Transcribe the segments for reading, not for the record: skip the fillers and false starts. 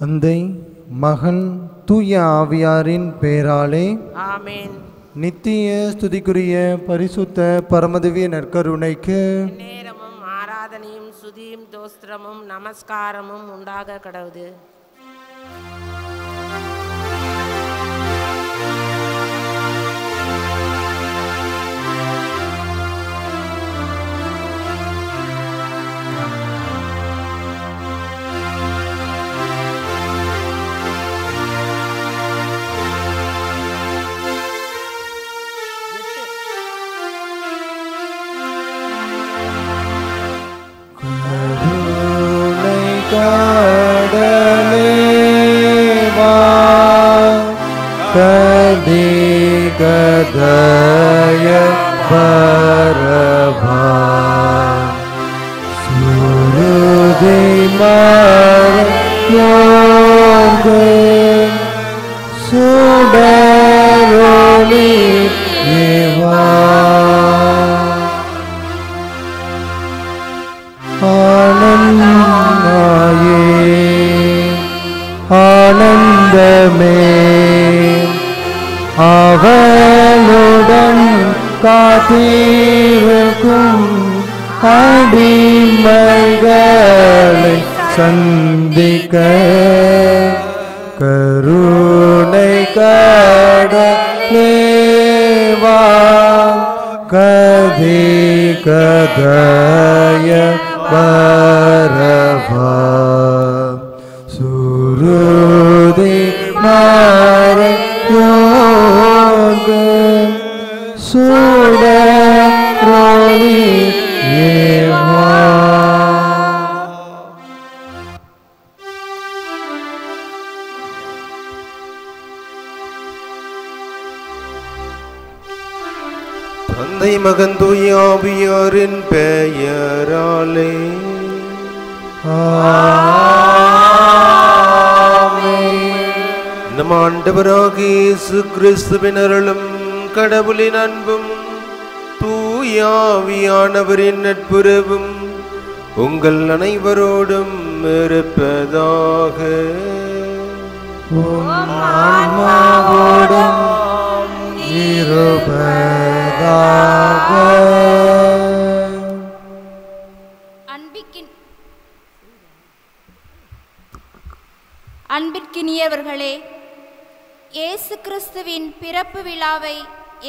தந்தை மகன் தூய ஆவியாரின் பெயராலே ஆமென். நித்திய ஸ்துதிக்குரிய பரிசுத்த பரமதிவிய நற்கருணைக்கு நேரமும் ஆராதனையும் சுதியும் தோஸ்திரமும் நமஸ்காரமும் உண்டாக கடவுது. கதய பரபா சுருதி மாயோர்கு சுடரொளி ஏவா ஆனந்தாயே ஆனந்தமே அவளுடன் காத்திருக்கும் அடிமைகளை சந்திக்க கருணை கடலேவா கதி கதய பரபா சுருதி மாரயோர்கு சுடரொளி ஏவா. தந்தை மகன் தூய ஆவியாரின் பெயராலே நம் ஆண்டவராகிய இயேசு கிறிஸ்துவின் அருளும் கடவுளின் அன்பும் தூய ஆவியானவரின் நட்புறவும் உங்கள் அனைவரோடும் இருப்பதாக. ஆன்மாவோடும் இருப்பதாக. அன்பிற்கினியவர்களே, இயேசு கிறிஸ்துவின் பிறப்பு விழாவை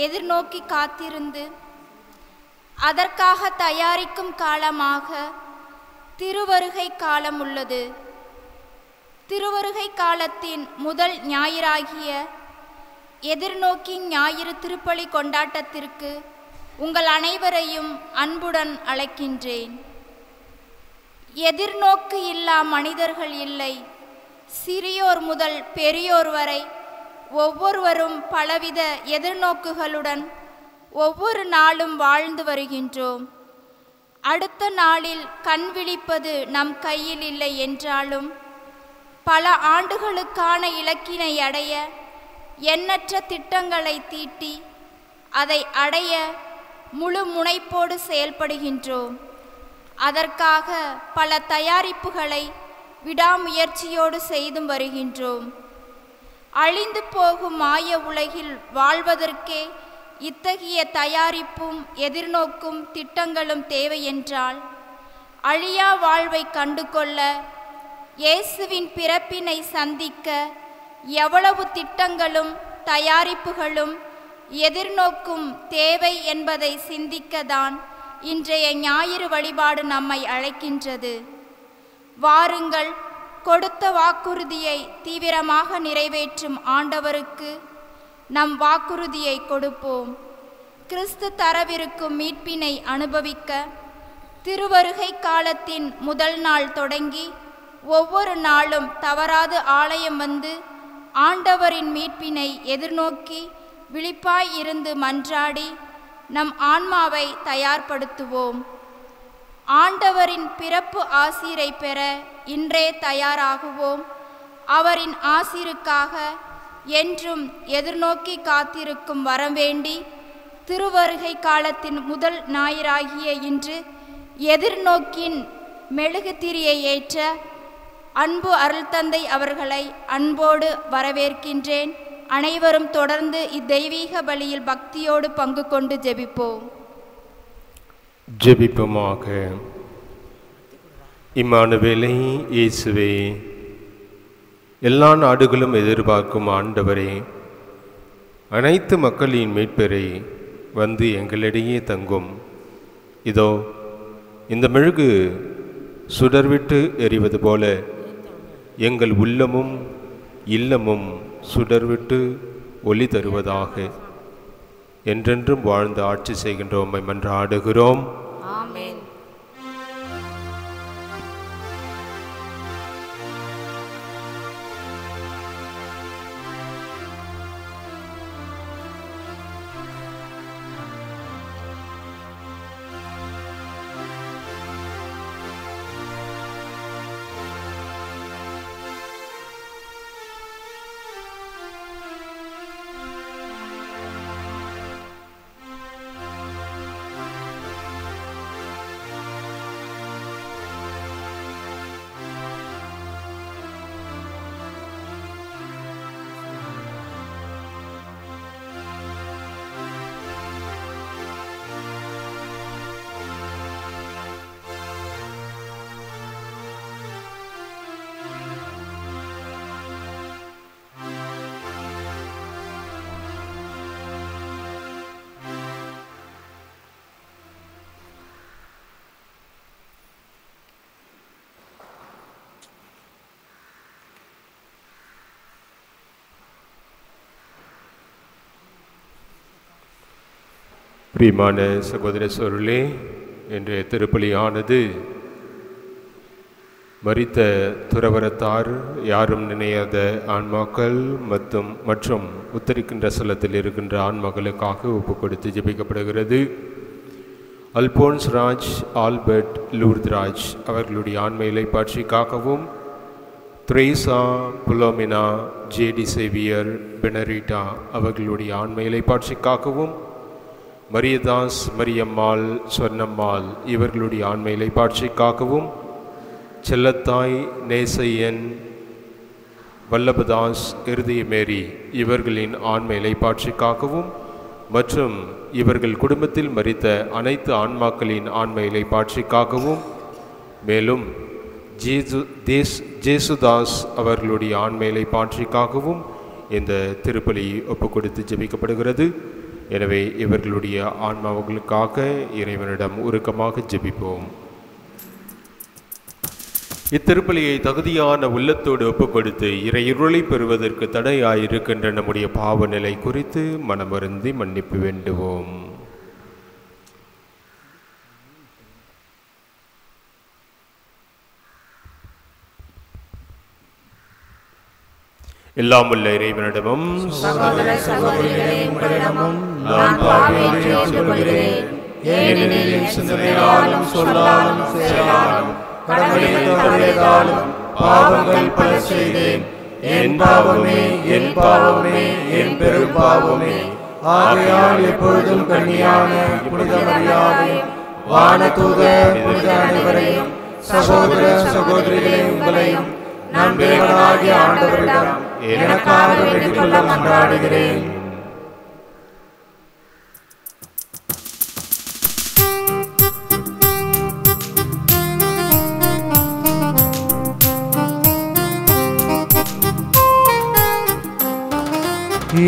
எதிர்நோக்கி காத்திருந்து அதற்காக தயாரிக்கும் காலமாக திருவருகை காலம் உள்ளது. திருவருகை காலத்தின் முதல் ஞாயிறாகிய எதிர்நோக்கி ஞாயிறு திருப்பலி கொண்டாட்டத்திற்கு உங்கள் அனைவரையும் அன்புடன் அழைக்கின்றேன். எதிர்நோக்கு இல்லா மனிதர்கள் இல்லை. சிறியோர் முதல் பெரியோர் வரை ஒவ்வொருவரும் பலவித எதிர்நோக்குகளுடன் ஒவ்வொரு நாளும் வாழ்ந்து வருகின்றோம். அடுத்த நாளில் கண் விழிப்பது நம் கையில் இல்லை என்றாலும் பல ஆண்டுகளுக்கான இலக்கினை அடைய எண்ணற்ற திட்டங்களை தீட்டி அதை அடைய முழு முனைப்போடு செயல்படுகின்றோம். அதற்காக பல தயாரிப்புகளை விடாமுயற்சியோடு செய்தும் வருகின்றோம். அழிந்து போகும் மாய உலகில் வாழ்வதற்கே இத்தகைய தயாரிப்பும் எதிர்நோக்கும் திட்டங்களும் தேவை என்றால் அழியா வாழ்வை கண்டுகொள்ள இயேசுவின் பிறப்பினை சந்திக்க எவ்வளவு திட்டங்களும் தயாரிப்புகளும் எதிர்நோக்கும் தேவை என்பதை சிந்திக்கத்தான் இன்றைய ஞாயிறு வழிபாடு நம்மை அழைக்கின்றது. வாருங்கள், கொடுத்த வாக்குறுதியை தீவிரமாக நிறைவேற்றும் ஆண்டவருக்கு நம் வாக்குறுதியை கொடுப்போம். கிறிஸ்து தரவிருக்கும் மீட்பினை அனுபவிக்க திருவருகை காலத்தின் முதல் நாள் தொடங்கி ஒவ்வொரு நாளும் தவறாது ஆலயம் வந்து ஆண்டவரின் மீட்பினை எதிர்நோக்கி விழிப்பாய் இருந்து மன்றாடி நம் ஆன்மாவை தயார்படுத்துவோம். ஆண்டவரின் பிறப்பு ஆசீரை பெற இன்றே தயாராகுவோம். அவரின் ஆசீருக்காக என்றும் எதிர்நோக்கி காத்திருக்கும் வரம் வேண்டி திருவருகை காலத்தின் முதல் ஞாயிறாகிய இன்று எதிர்நோக்கின் மெழுகுதிரியை ஏற்ற அன்பு அருள் தந்தை அவர்களை அன்போடு வரவேற்கின்றேன். அனைவரும் தொடர்ந்து இத்தெய்வீக பலியில் பக்தியோடு பங்கு கொண்டு ஜெபிப்போம். ஜெபிப்போமாக. இம்மானுவேலே, இயேசுவே, எல்லா நாடுகளும் எதிர்பார்க்கும் ஆண்டவரே, அனைத்து மக்களின் மீட்பரை வந்து எங்களிடையே தங்கும். இதோ இந்த மெழுகு சுடர்விட்டு எரிவது போல எங்கள் உள்ளமும் இல்லமும் சுடர்விட்டு ஒளி தருவதாக. என்றென்றும் வாழ்ந்து ஆட்சி செய்கின்றோம் மன்றாடுகிறோம். ஆமென். பிரியமான சகோதர சோர்களே, இன்றைய திருப்பலியானது மரித்த துறவரத்தார், யாரும் நினையாத ஆன்மாக்கள் மற்றும் உத்தரிக்கின்ற ஸ்தலத்தில் இருக்கின்ற ஆன்மாக்களுக்காக ஒப்பு கொடுத்து ஜெபிக்கப்படுகிறது. அல்போன்ஸ் ராஜ், ஆல்பர்ட் லூர்த்ராஜ் அவர்களுடைய ஆன்ம இலைப்பாட்சிக்காகவும், த்ரேசா புலோமினா ஜேடி சேவியர் பெனரிட்டா அவர்களுடைய ஆன்ம இலைப்பாட்சிக்காகவும், மரியதாஸ், மரியம்மாள், சொர்ணம்மாள் இவர்களுடைய ஆன்ம இலைப்பாட்சிக்காகவும், செல்லத்தாய், நேசையன், வல்லபதாஸ், இருதயமேரி இவர்களின் ஆன்ம இலைப்பாட்சிக்காகவும் மற்றும் இவர்கள் குடும்பத்தில் மரித்த அனைத்து ஆன்மாக்களின் ஆன்ம இலைப்பாட்சிக்காகவும், மேலும் ஜேசுதாஸ் அவர்களுடைய ஆன்ம இலைப்பாட்சிக்காகவும் இந்த திருப்பலி ஒப்பு கொடுத்து ஜெபிக்கப்படுகிறது. எனவே இவர்களுடைய ஆன்மாவுகளுக்காக இறைவனிடம் உருக்கமாக ஜெபிப்போம். இத்திருப்பலியை தகுதியான உள்ளத்தோடு ஒப்புக் கொடுத்து இறையுருளை பெறுவதற்கு தடையாயிருக்கின்ற நம்முடைய பாவ நிலை குறித்து மனமருந்தி மன்னிப்பு வேண்டுவோம். எல்லாம் உள்ள இறைவனிடமும் சகோதர சகோதரிகளே, உங்களிடமும் நான் பாவியை ஏற்றுக்கொள்கிறேன். ஏனெனில் என் சிந்தனையாலும் சொல்லாலும் செயலாலும் கடமையை தவறியதாலும் பாவங்கள் பல செய்தேன். என் பாவமே, என் பாவமே, என் பெரும் பாவமே. ஆகையால் எப்பொழுதும் கன்னியான புனித மரியாதையும் வானதூதர் புனித அனைவரையும் சகோதர சகோதரிகளே உங்களையும் நம் தேவனாகிய ஆண்டவரிடம் எனக்காக வேண்டிக் கொள்ள மன்றாடுகிறேன்.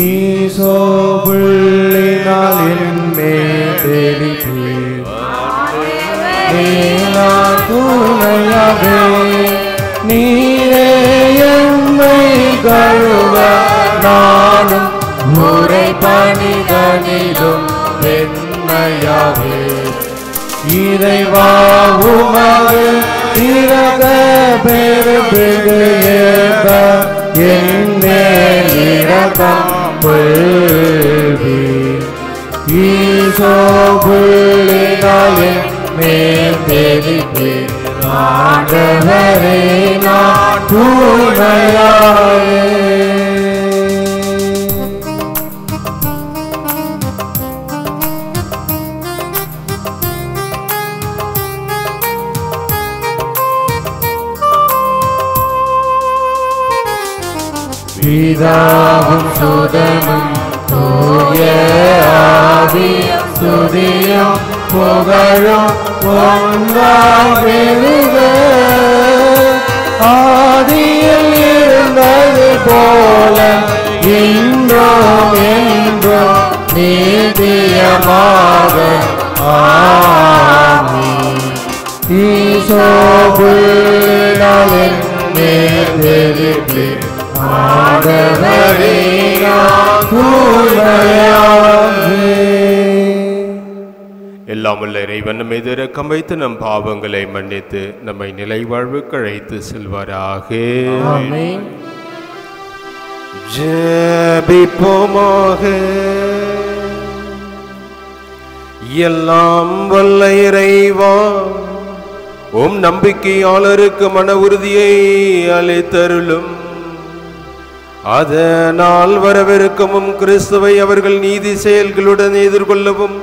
ஈசோ புள்ளினால் என்மேல் தெளிப்பீர். நீலாம் துணையாவே நீரே எம்மை கழுவ நானும் முறை பணிதனிலும் வெண்மையாவே. இறைவா உமது திரக பெருபிடு ஏக என் மேல் இரக்கம் கொள்வீர். ஈசோ புள்ளினால் என் மேல் தெளிப்பீர். ஆண்டவரே நான் தூய்மையாவே. பிதாவும் சுதனும் தூய ஆவியும் துதியும் புகழும் ஒன்றாய் பெருக ஆதியில் இருந்தது போல இன்றும் என்றும் நித்தியமாக ஆமென். ஈசோ புல்லின் மேலிருப்பி ஆண்டவரே நான் தூய்மையாவேன். எல்லாம் உள்ள இறைவன் நம் மீது இரக்கம் வைத்து நம் பாவங்களை மன்னித்து நம்மை நிலை வாழ்வுக்கு அழைத்து செல்வாராக. ஆமென். ஜெபிப்போமாக. எல்லாம் வல்ல இறைவா, உம் நம்பிக்கையாளருக்கு மன உறுதியை அளித்தருளும். அதனால் வரவிருக்கும் கிறிஸ்துவை அவர்கள் நீதி செயல்களுடன் எதிர்கொள்ளவும்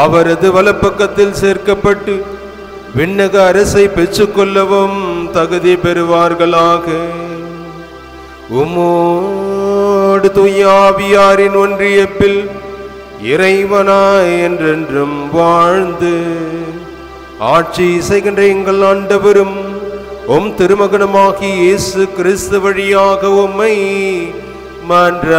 அவரது வலப்பக்கத்தில் சேர்க்கப்பட்டு விண்ணக அரசை பெற்றுக்கொள்ளவும் தகுதி பெறுவார்களாக. உம்மோடு தூய ஆவியாரின் ஒன்றியப்பில் இறைவனாய் என்றென்றும் வாழ்ந்து ஆட்சி செய்கின்ற எங்கள் ஆண்டவரும் உம் திருமகனுமாகி இயேசு கிறிஸ்து வழியாக உம்மை மன்றாடுகின்றோம்.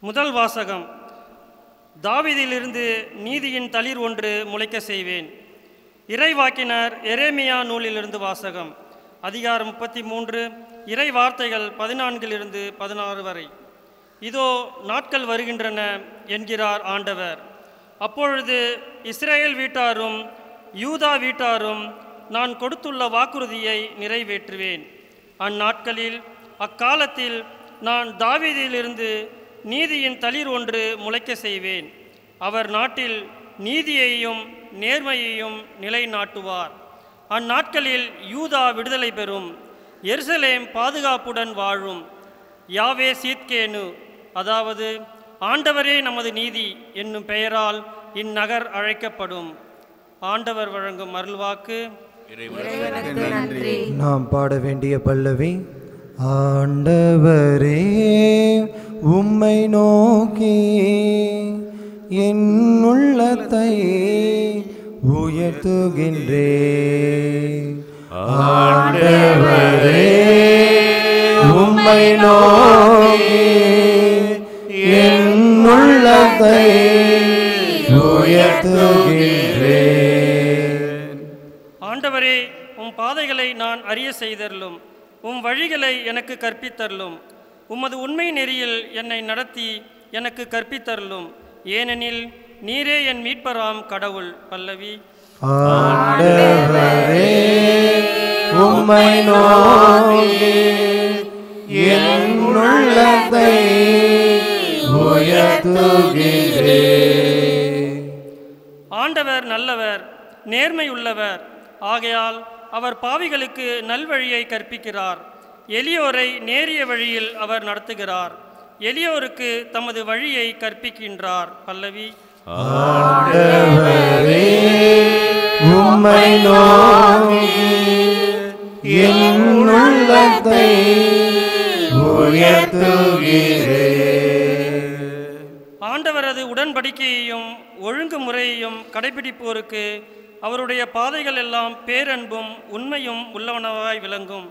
முதல் வாசகம். தாவீதிலிருந்து நீதியின் தளிர் ஒன்று முளைக்க செய்வேன். இறைவாக்கினர் எரேமியா நூலிலிருந்து வாசகம். அதிகாரம் 33, இறை வார்த்தைகள் 14-16 வரை. இதோ நாட்கள் வருகின்றன என்கிறார் ஆண்டவர். அப்பொழுது இஸ்ரேல் வீட்டாரும் யூதா வீட்டாரும் நான் கொடுத்துள்ள வாக்குறுதியை நிறைவேற்றுவேன். அந்நாட்களில் அக்காலத்தில் நான் தாவீதிலிருந்து நீதியின் தளிர் ஒன்று முளைக்க செய்வேன். அவர் நாட்டில் நீதியையும் நேர்மையையும் நிலைநாட்டுவார். அந்நாட்களில் யூதா விடுதலை பெறும், எருசலேம் பாதுகாப்புடன் வாழும். யாவே சீத்கேனு, அதாவது ஆண்டவரே நமது நீதி என்னும் பெயரால் இந்நகர் அழைக்கப்படும். ஆண்டவர் வழங்கும் அருள்வாக்கு. நாம் பாட வேண்டிய பல்லவி. ஆண்டவரே உம்மை நோக்கி என் உள்ளத்தை உயர்த்துகின்றேன். ஆண்டவரே உம்மை நோக்கி என் உள்ளத்தை உயர்த்துகின்றேன். ஆண்டவரே, உம் பாதைகளை நான் அறிய செய்தருளும், உம் வழிகளை எனக்கு கற்பித்தருளும். உமது உண்மை நெறியில் என்னை நடத்தி எனக்கு கற்பித்தருளும். ஏனெனில் நீரே என் மீட்பராம் கடவுள். பல்லவி. ஆண்டவரே உம்மை நோக்கி என் உள்ளத்தை உயர்த்துகின்றேன். ஆண்டவர் நல்லவர், நேர்மையுள்ளவர். ஆகையால் அவர் பாவிகளுக்கு நல்வழியை கற்பிக்கிறார். எளியோரை நேரிய வழியில் அவர் நடத்துகிறார். எளியோருக்கு தமது வழியை கற்பிக்கின்றார். பல்லவி. ஆண்டவரே உம்மை நோக்கி என் உள்ளத்தை உயர்த்துகின்றேன். ஆண்டவரது உடன்படிக்கையையும் ஒழுங்குமுறையையும் கடைபிடிப்போருக்கு அவருடைய பாதைகள் எல்லாம் பேரன்பும் உண்மையும் உள்ளவனவாய் விளங்கும்.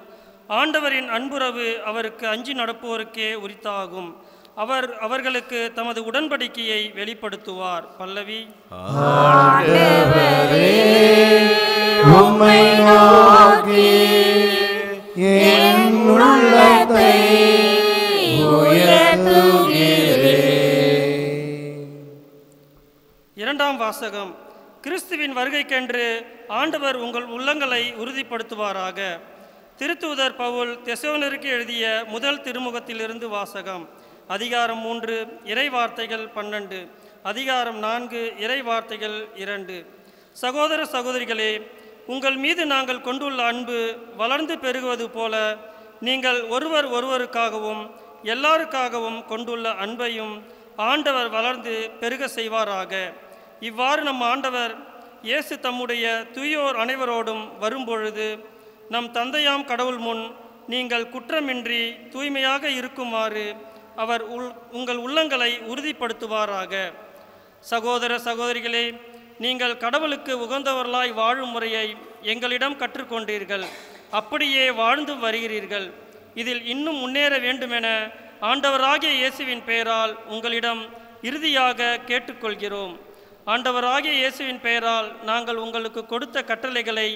ஆண்டவரின் அன்புறவு அவருக்கு அஞ்சி நடப்போருக்கே உரித்தாகும். அவர் அவர்களுக்கு தமது உடன்படிக்கையை வெளிப்படுத்துவார். பல்லவி. ஆண்டவரே உம்மை நோக்கி என் உள்ளத்தை உயர்த்துகின்றேன். இரண்டாம் வாசகம். கிறிஸ்துவின் வருகைக்கென்று ஆண்டவர் உங்கள் உள்ளங்களை உறுதிப்படுத்துவாராக. திருத்தூதர் பவுல் தெசலோனிக்கேயருக்கு எழுதிய முதல் திருமுகத்திலிருந்து வாசகம். அதிகாரம் 3, இறைவார்த்தைகள் 12. அதிகாரம் 4, இறைவார்த்தைகள் 2. சகோதர சகோதரிகளே, உங்கள் மீது நாங்கள் கொண்டுள்ள அன்பு வளர்ந்து பெருகுவது போல நீங்கள் ஒருவர் ஒருவருக்காகவும் எல்லாருக்காகவும் கொண்டுள்ள அன்பையும் ஆண்டவர் வளர்ந்து பெருக செய்வாராக. இவ்வாறு நம் ஆண்டவர் இயேசு தம்முடைய தூயோர் அனைவரோடும் வரும்பொழுது நம் தந்தையாம் கடவுள் முன் நீங்கள் குற்றமின்றி தூய்மையாக இருக்குமாறு அவர் உங்கள் உள்ளங்களை உறுதிப்படுத்துவாராக. சகோதர சகோதரிகளே, நீங்கள் கடவுளுக்கு உகந்தவர்களாய் வாழும் முறையை எங்களிடம் கற்றுக்கொண்டீர்கள். அப்படியே வாழ்ந்து வருகிறீர்கள். இதில் இன்னும் முன்னேற வேண்டுமென ஆண்டவராகிய இயேசுவின் பெயரால் உங்களிடம் இறுதியாக கேட்டுக்கொள்கிறோம். ஆண்டவராகிய இயேசுவின் பெயரால் நாங்கள் உங்களுக்கு கொடுத்த கட்டளைகளை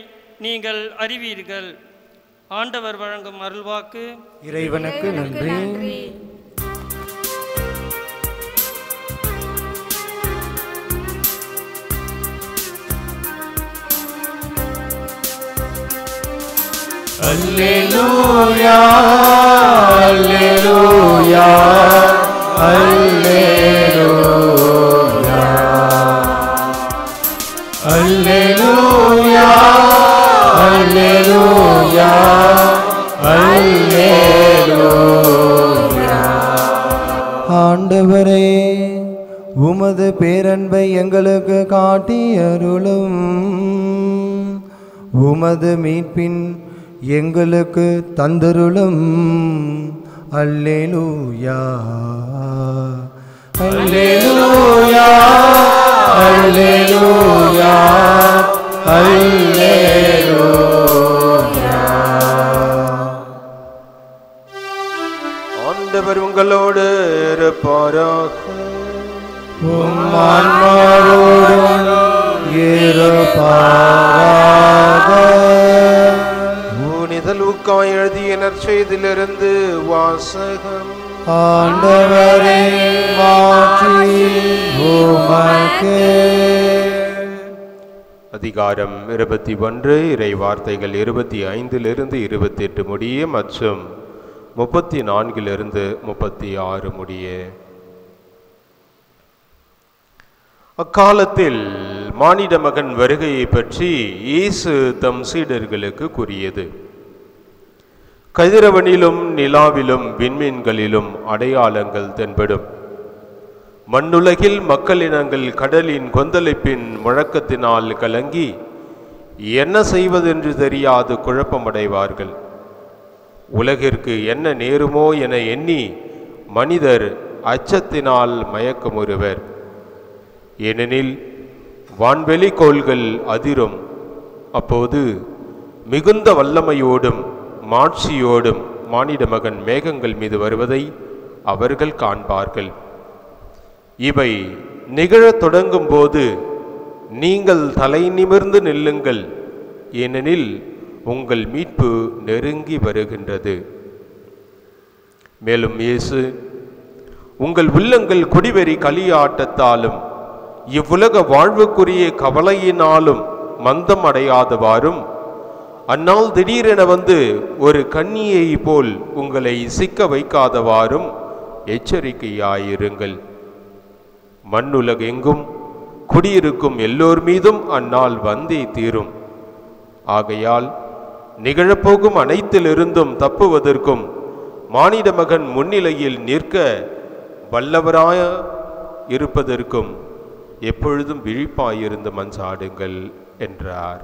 நீங்கள் அறிவீர்கள். ஆண்டவர் வழங்கும் அருள்வாக்கு. இறைவனுக்கு நன்றி. அல்லேலூயா அல்லேலூயா அல்லேலூயா அல்லேலூயா அல்லேலூயா அல்லேலூயா. ஆண்டவரே, உமது பேரன்பை எங்களுக்கு காட்டி அருளும். உமது மீட்பின் எங்களுக்கு தந்தருளும். அல்லேலூயா அல்லேலூயா அல்லேலூயா அல்லேலூயா. ஆண்டவர் உங்களோடு இருப்பாராக. உம் ஆன்மாவோடும் இருப்பாராக. லூக்கா எழுதிய நற்செய்தியிலிருந்து வாசகம். ஆண்டவரே, மாற்றி உமக்கே. அதிகாரம் 21, இறை வார்த்தைகள் 25 28 முடிய மற்றும் 34 36 முடிய. அக்காலத்தில் மானிட மகன் வருகையை பற்றி இயேசு தம் சீடர்களுக்கு கூறியது. கதிரவனிலும் நிலாவிலும் விண்மீன்களிலும் அடையாளங்கள் தென்படும். மண்ணுலகில் மக்களினங்கள் கடலின் கொந்தளிப்பின் முழக்கத்தினால் கலங்கி என்ன செய்வதென்று தெரியாது குழப்பமடைவார்கள். உலகிற்கு என்ன நேருமோ என எண்ணி மனிதர் அச்சத்தினால் மயக்கமுறுவர். ஏனெனில் வான்வெளி கோள்கள் அதிரும். அப்போது மிகுந்த வல்லமையோடும் மாட்சியோடும் மானிட மகன் மேகங்கள் மீது வருவதை அவர்கள் காண்பார்கள். இவை நிகழத் தொடங்கும் போது நீங்கள் தலை நிமிர்ந்து நில்லுங்கள், ஏனெனில் உங்கள் மீட்பு நெருங்கி வருகின்றது. மேலும் இயேசு, உங்கள் உள்ளங்கள் குடிவெறி களியாட்டத்தாலும் இவ்வுலக வாழ்வுக்குரிய கவலையினாலும் மந்தம் அடையாதவாறும், அந்நாள் திடீரென வந்து ஒரு கன்னியை போல் உங்களை சிக்க வைக்காதவாறும் எச்சரிக்கையாயிருங்கள். மண்ணுலகெங்கும் குடியிருக்கும் எல்லோர் மீதும் அந்நாள் வந்தே தீரும். ஆகையால் நிகழப்போகும் அனைத்திலிருந்தும் தப்புவதற்கும் மானிட மகன் முன்னிலையில் நிற்க வல்லவராய இருப்பதற்கும் எப்பொழுதும் விழிப்பாயிருந்து மன்றாடுங்கள் என்றார்.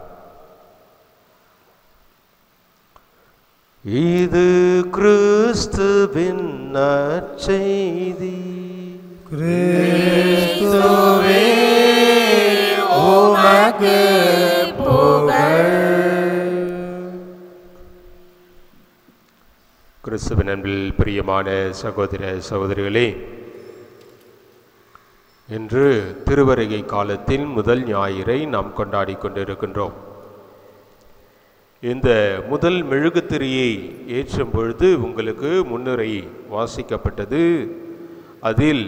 இது கிறிஸ்துவின் நற்செய்தி. கிறிஸ்துவே உமக்கு புகழ். கிறிஸ்துவின் அன்பில் பிரியமான சகோதர சகோதரிகளே, இன்று திருவருகை காலத்தின் முதல் ஞாயிறை நாம் கொண்டாடி கொண்டிருக்கின்றோம். இந்த முதல் மெழுகுத்திரியை ஏற்றும் பொழுது உங்களுக்கு முன்னுரை வாசிக்கப்பட்டது. அதில்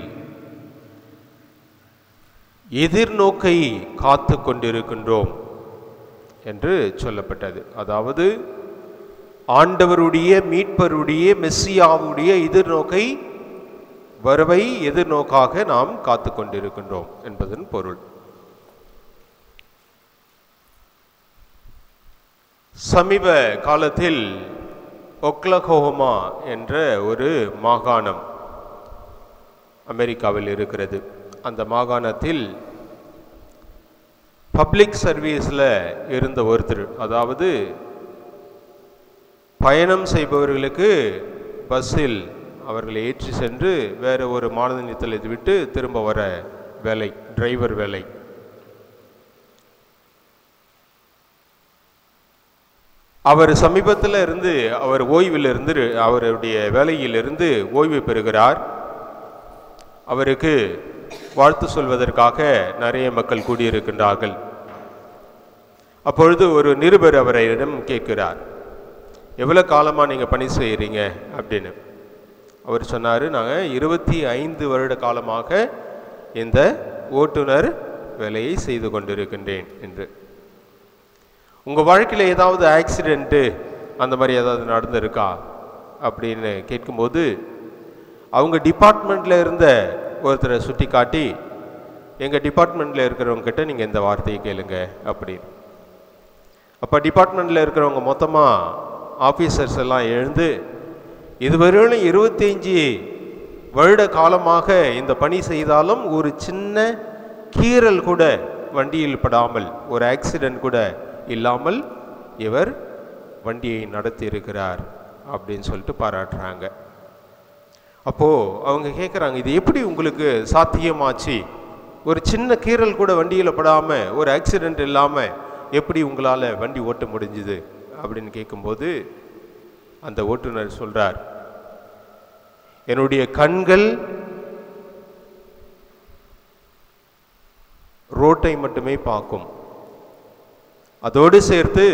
எதிர்நோக்கை காத்து கொண்டிருக்கின்றோம் என்று சொல்லப்பட்டது. அதாவது ஆண்டவருடைய மீட்பருடைய மெஸ்ஸியாவுடைய எதிர்நோக்கை வரவை எதிர்நோக்காக நாம் காத்து கொண்டிருக்கின்றோம் என்பதன் பொருள். சமீப காலத்தில் ஒக்லஹோமா என்ற ஒரு மாகாணம், அமெரிக்காவில் இருக்கிறது. அந்த மாகாணத்தில் பப்ளிக் சர்வீஸில் இருந்த ஒருத்தர், அதாவது பயணம் செய்பவர்களுக்கு பஸ்ஸில் அவர்களை ஏற்றி சென்று வேறு ஒரு மாநிலத்தில் விட்டு திரும்ப வர வேலை, டிரைவர் வேலை. அவர் சமீபத்தில் இருந்து அவர் ஓய்வில் இருந்து அவருடைய வேலையிலிருந்து ஓய்வு பெறுகிறார். அவருக்கு வாழ்த்து சொல்வதற்காக நிறைய மக்கள் கூடியிருக்கின்றார்கள். அப்பொழுது ஒரு நிருபர் அவரிடம் கேட்கிறார், எவ்வளோ காலமாக நீங்கள் பணி செய்கிறீங்க அப்படின்னு. அவர் சொன்னார், நாங்கள் 25 வருட காலமாக இந்த ஓட்டுநர் வேலையை செய்து கொண்டிருக்கின்றேன் என்று. உங்கள் வாழ்க்கையில் ஏதாவது ஆக்சிடெண்ட்டு அந்த மாதிரி ஏதாவது நடந்திருக்கா அப்படின்னு கேட்கும்போது அவங்க டிபார்ட்மெண்ட்டில் இருந்த ஒருத்தரை சுட்டி காட்டி, எங்கள் டிபார்ட்மெண்ட்டில் இருக்கிறவங்ககிட்ட நீங்கள் இந்த வார்த்தையை கேளுங்க அப்படின்னு. அப்போ டிபார்ட்மெண்ட்டில் இருக்கிறவங்க மொத்தமாக ஆஃபீஸர்ஸ் எல்லாம் எழுந்து, இதுவரையிலும் 25 வருட காலமாக இந்த பணி செய்தாலும் ஒரு சின்ன கீறல் கூட வண்டியில் படாமல், ஒரு ஆக்சிடெண்ட் கூட இல்லாமல் இவர் வண்டியை நடத்தி இருக்கிறார் அப்படின்னு சொல்லிட்டு பாராட்டுறாங்க. அப்போது அவங்க கேட்குறாங்க, இது எப்படி உங்களுக்கு சாத்தியமாச்சு? ஒரு சின்ன கீறல் கூட வண்டியில் படாமல், ஒரு ஆக்சிடெண்ட் இல்லாமல் எப்படி உங்களால் வண்டி ஓட்ட முடிஞ்சுது அப்படின்னு கேட்கும்போது அந்த ஓட்டுநர் சொல்கிறார், என்னுடைய கண்கள் ரோட்டை மட்டுமே பார்க்கும், அதோடு சேர்த்து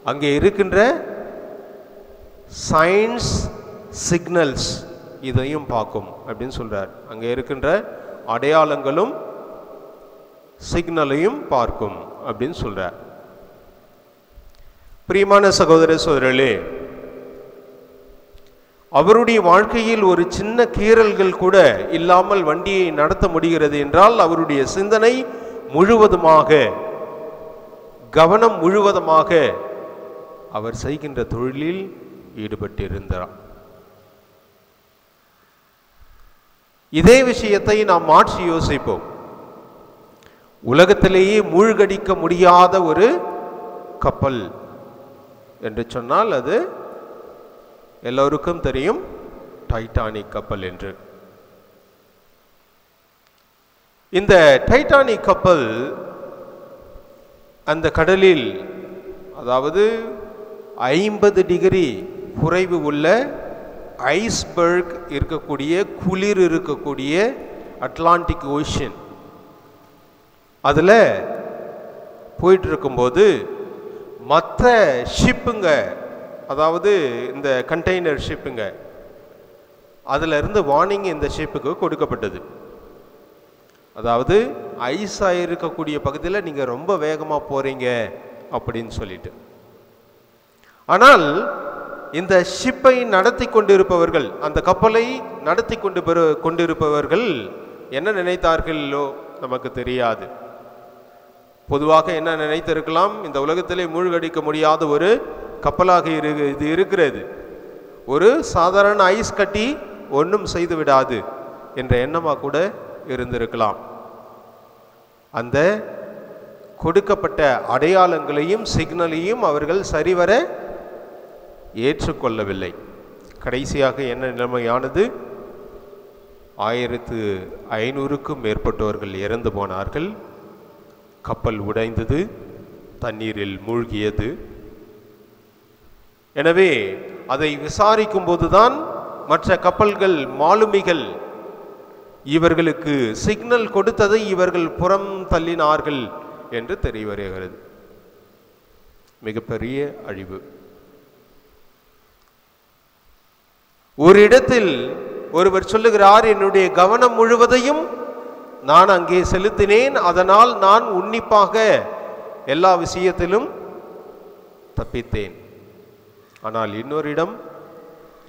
அங்கே இருக்கின்ற சயின்ஸ் சிக்னல்ஸ் இதையும் பார்க்கும் அப்படின்னு சொல்றார். அங்கே இருக்கின்ற அடையாளங்களும் சிக்னலையும் பார்க்கும் அப்படின்னு சொல்றார். பிரியமான சகோதர சகோதரர்களே, அவருடைய வாழ்க்கையில் ஒரு சின்ன கீறல்கள் கூட இல்லாமல் வண்டியை நடத்த முடிகிறது என்றால் அவருடைய சிந்தனை முழுவதுமாக, கவனம் முழுவதுமாக அவர் செய்கின்ற தொழிலில் ஈடுபட்டிருந்தார். இதே விஷயத்தை நாம் மாற்றி யோசிப்போம். உலகத்திலேயே மூழ்கடிக்க முடியாத ஒரு கப்பல் என்று சொன்னால் அது எல்லோருக்கும் தெரியும், டைட்டானிக் கப்பல் என்று. இந்த டைட்டானிக் கப்பல் அந்த கடலில், அதாவது 50 டிகிரி குறைவு உள்ள ஐஸ்பர்க் இருக்கக்கூடிய, குளிர் இருக்கக்கூடிய அட்லாண்டிக் ஓஷன், அதில் போயிட்டு இருக்கும்போது மற்ற ஷிப்புங்க, அதாவது இந்த கண்டெய்னர் ஷிப்புங்க, அதில் இருந்து வார்னிங் இந்த ஷிப்புக்கு கொடுக்கப்பட்டது. அதாவது ஐஸாக இருக்கக்கூடிய பகுதியில் நீங்கள் ரொம்ப வேகமாக போகிறீங்க அப்படின்னு சொல்லிட்டு. ஆனால் இந்த ஷிப்பை நடத்தி கொண்டிருப்பவர்கள், அந்த கப்பலை நடத்தி கொண்டிருப்பவர்கள் என்ன நினைத்தார்களோ நமக்கு தெரியாது. பொதுவாக என்ன நினைத்திருக்கலாம், இந்த உலகத்திலே மூழ்கடிக்க முடியாத ஒரு கப்பலாக இது இருக்கிறது, ஒரு சாதாரண ஐஸ் கட்டி ஒன்றும் செய்து விடாது என்ற எண்ணமாக கூட இருந்திருக்கலாம். அந்த கொடுக்கப்பட்ட அடையாளங்களையும் சிக்னலையும் அவர்கள் சரிவர ஏற்றுக்கொள்ளவில்லை. கடைசியாக என்ன நிலைமையானது, 1500க்கும் மேற்பட்டவர்கள் இறந்து போனார்கள். கப்பல் உடைந்தது, தண்ணீரில் மூழ்கியது. எனவே அதை விசாரிக்கும் போதுதான் மற்ற கப்பல்கள் மாலுமிகள் இவர்களுக்கு சிக்னல் கொடுத்ததை இவர்கள் புறம் தள்ளினார்கள் என்று தெரிய வருகிறது. மிகப்பெரிய அழிவு. ஒரு இடத்தில் ஒருவர் சொல்லுகிறார், என்னுடைய கவனம் முழுவதையும் நான் அங்கே செலுத்தினேன், அதனால் நான் உன்னிப்பாக எல்லா விஷயத்திலும் தப்பித்தேன். ஆனால் இன்னொரு இடம்,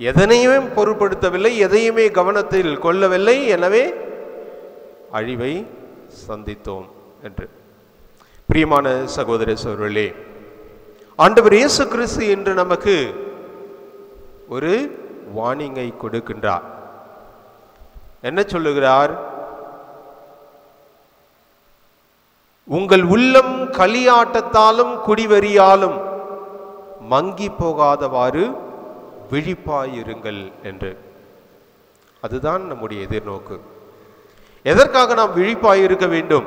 எதனையுமே பொருட்படுத்தவில்லை, எதையுமே கவனத்தில் கொள்ளவில்லை, எனவே அழிவை சந்தித்தோம் என்று. பிரியமான சகோதர சகோதரர்களே, ஆண்டவர் இயேசு கிறிஸ்து என்று நமக்கு ஒரு வார்னிங்கை கொடுக்கின்றார். என்ன சொல்லுகிறார்? உங்கள் உள்ளம் களியாட்டத்தாலும் குடிவெறியாலும் மங்கி போகாதவாறு விழிப்பாயிருங்கள் என்று. அதுதான் நம்முடைய எதிர்நோக்கு. எதற்காக நாம் விழிப்பாயிருக்க வேண்டும்?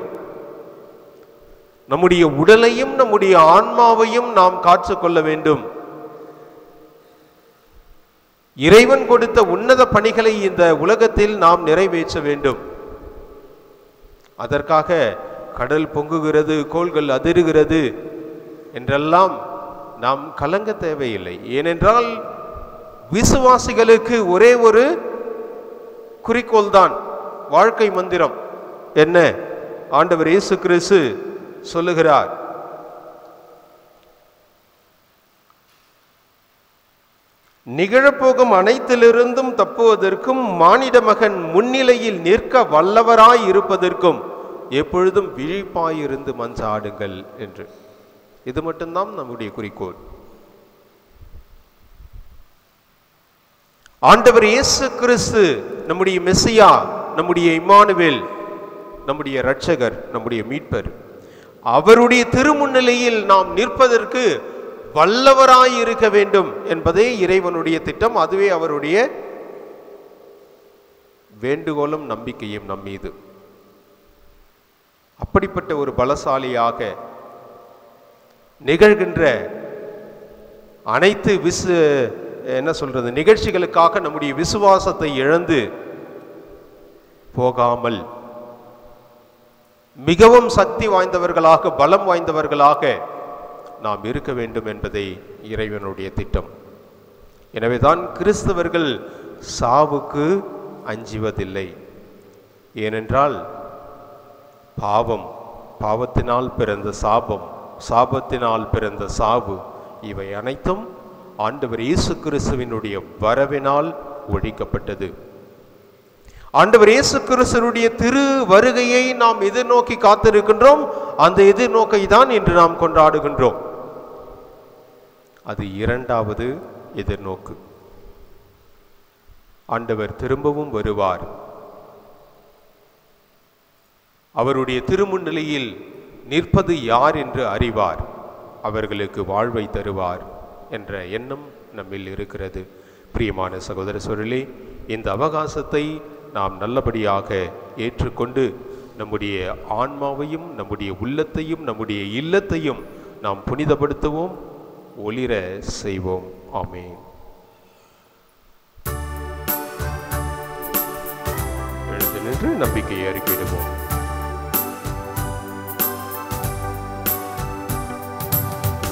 நம்முடைய உடலையும் நம்முடைய ஆன்மாவையும் நாம் காத்துக்கொள்ள வேண்டும். இறைவன் கொடுத்த உன்னத பணிகளை இந்த உலகத்தில் நாம் நிறைவேற்ற வேண்டும். அதற்காக கடல் பொங்குகிறது, கோள்கள் அதிருகிறது என்றெல்லாம் நாம் கலங்க தேவையில்லை. ஏனென்றால் விசுவாசிகளுக்கு ஒரே ஒரு குறிக்கோள் தான், வாழ்க்கை மந்திரம். என்ன? ஆண்டவர் இயேசு கிறிஸ்து சொல்லுகிறார், நிகழப்போகும் அனைத்திலிருந்தும் தப்புவதற்கும் மானிட மகன் முன்னிலையில் நிற்க வல்லவராய் இருப்பதற்கும் எப்பொழுதும் விழிப்பாயிருந்து மன்றாடுங்கள் என்று. இது மட்டும்தான் நம்முடைய குறிக்கோள். ஆண்டவர் இயேசு கிறிஸ்து நம்முடைய மெசியா, நம்முடைய இம்மானுவேல், நம்முடைய இரட்சகர், நம்முடைய மீட்பர். அவருடைய திருமுன்னிலையில் நாம் நிற்பதற்கு வல்லவராய் இருக்க வேண்டும் என்பதே இறைவனுடைய திட்டம். அதுவே அவருடைய வேண்டுகோளும் நம்பிக்கையும் நம் மீது. அப்படிப்பட்ட ஒரு பலசாலியாக நிகழ்கின்ற அனைத்து நிகழ்ச்சிகளுக்காக நம்முடைய விசுவாசத்தை இழந்து போகாமல் மிகவும் சக்தி வாய்ந்தவர்களாக, பலம் வாய்ந்தவர்களாக நாம் இருக்க வேண்டும் என்பதை இறைவனுடைய திட்டம். எனவேதான் கிறிஸ்தவர்கள் சாவுக்கு அஞ்சுவதில்லை. ஏனென்றால் பாவத்தினால் பிறந்த சாபம், சாபத்தினால் பிறந்த சாவு, இவை அனைத்தும் ஆண்டவர் இயேசு கிறிஸ்துவினுடைய வரவினால் ஒழிக்கப்பட்டது. ஆண்டவர் இயேசு கிறிஸ்துவினுடைய திரு வருகையை நாம் எதிர்நோக்கி காத்திருக்கின்றோம். அந்த எதிர்நோக்கை தான் இன்று நாம் கொண்டாடுகின்றோம். அது இரண்டாவது எதிர்நோக்கு. ஆண்டவர் திரும்பவும் வருவார். அவருடைய திருமுன்னிலையில் நிற்பது யார் என்று அறிவார். அவர்களுக்கு வாழ்வை தருவார் என்ற எண்ணம் நம்மில் இருக்கிறது. பிரியமான சகோதர சகோதரிகளே, இந்த அவகாசத்தை நாம் நல்லபடியாக ஏற்றுக்கொண்டு நம்முடைய ஆன்மாவையும் நம்முடைய உள்ளத்தையும் நம்முடைய இல்லத்தையும் நாம் புனிதப்படுத்துவோம், ஒளிர செய்வோம். ஆமென். எழுந்து நின்று நம்பிக்கையை அறிக்கையிடுவோம்.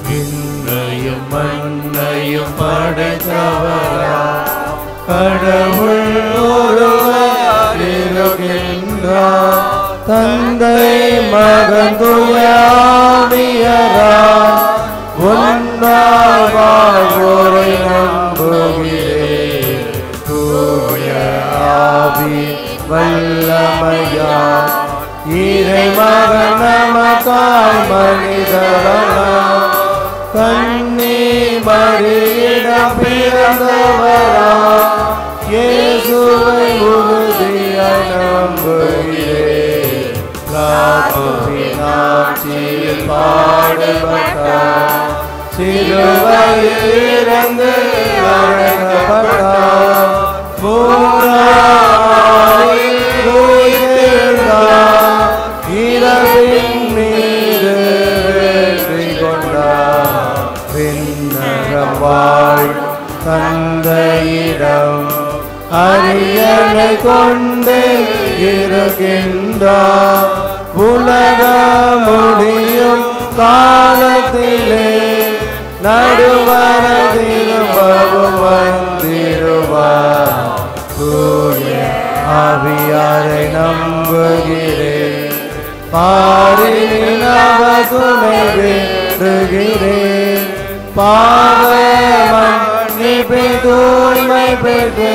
விண்ணையும் மண்ணையும் படைத்தவரா கடவுள் ஒருவர் இருக்கின்றார். தந்தை மகன் தூய ஆவியாராய் ஒன்றாய் வாழ்வோரை நம்புகிறேன். தூய ஆவி வல்லமையாய் இறைமகன் நமக்காய் மனிதரானார். கன்னி மரியிடம் பிறந்தவராய் இயேசுவை உறுதியாய் நம்புகிறேன். பிலாத்துவின் ஆட்சியில் பாடுபட்டார், சிலுவையில் இறந்து அடக்கப்பட்டார், மூன்றாம் நாளில் உயிர்த்தெழுந்தார், இரவின் மீது வெற்றி கொண்டார். விண்ணகம் வாழ் தந்தையிடம் அரியணை கொண்டு இருக்கின்றார். உலக முடியும் காலத்திலே நடுவர திரும்பவும் வந்திடுவார். தூய ஆவியாரை நம்புகிறேன், பாரில் அவர் துணை வேண்டுகிறேன். பாவ மன்னிப்பை தூய்மை பெற்று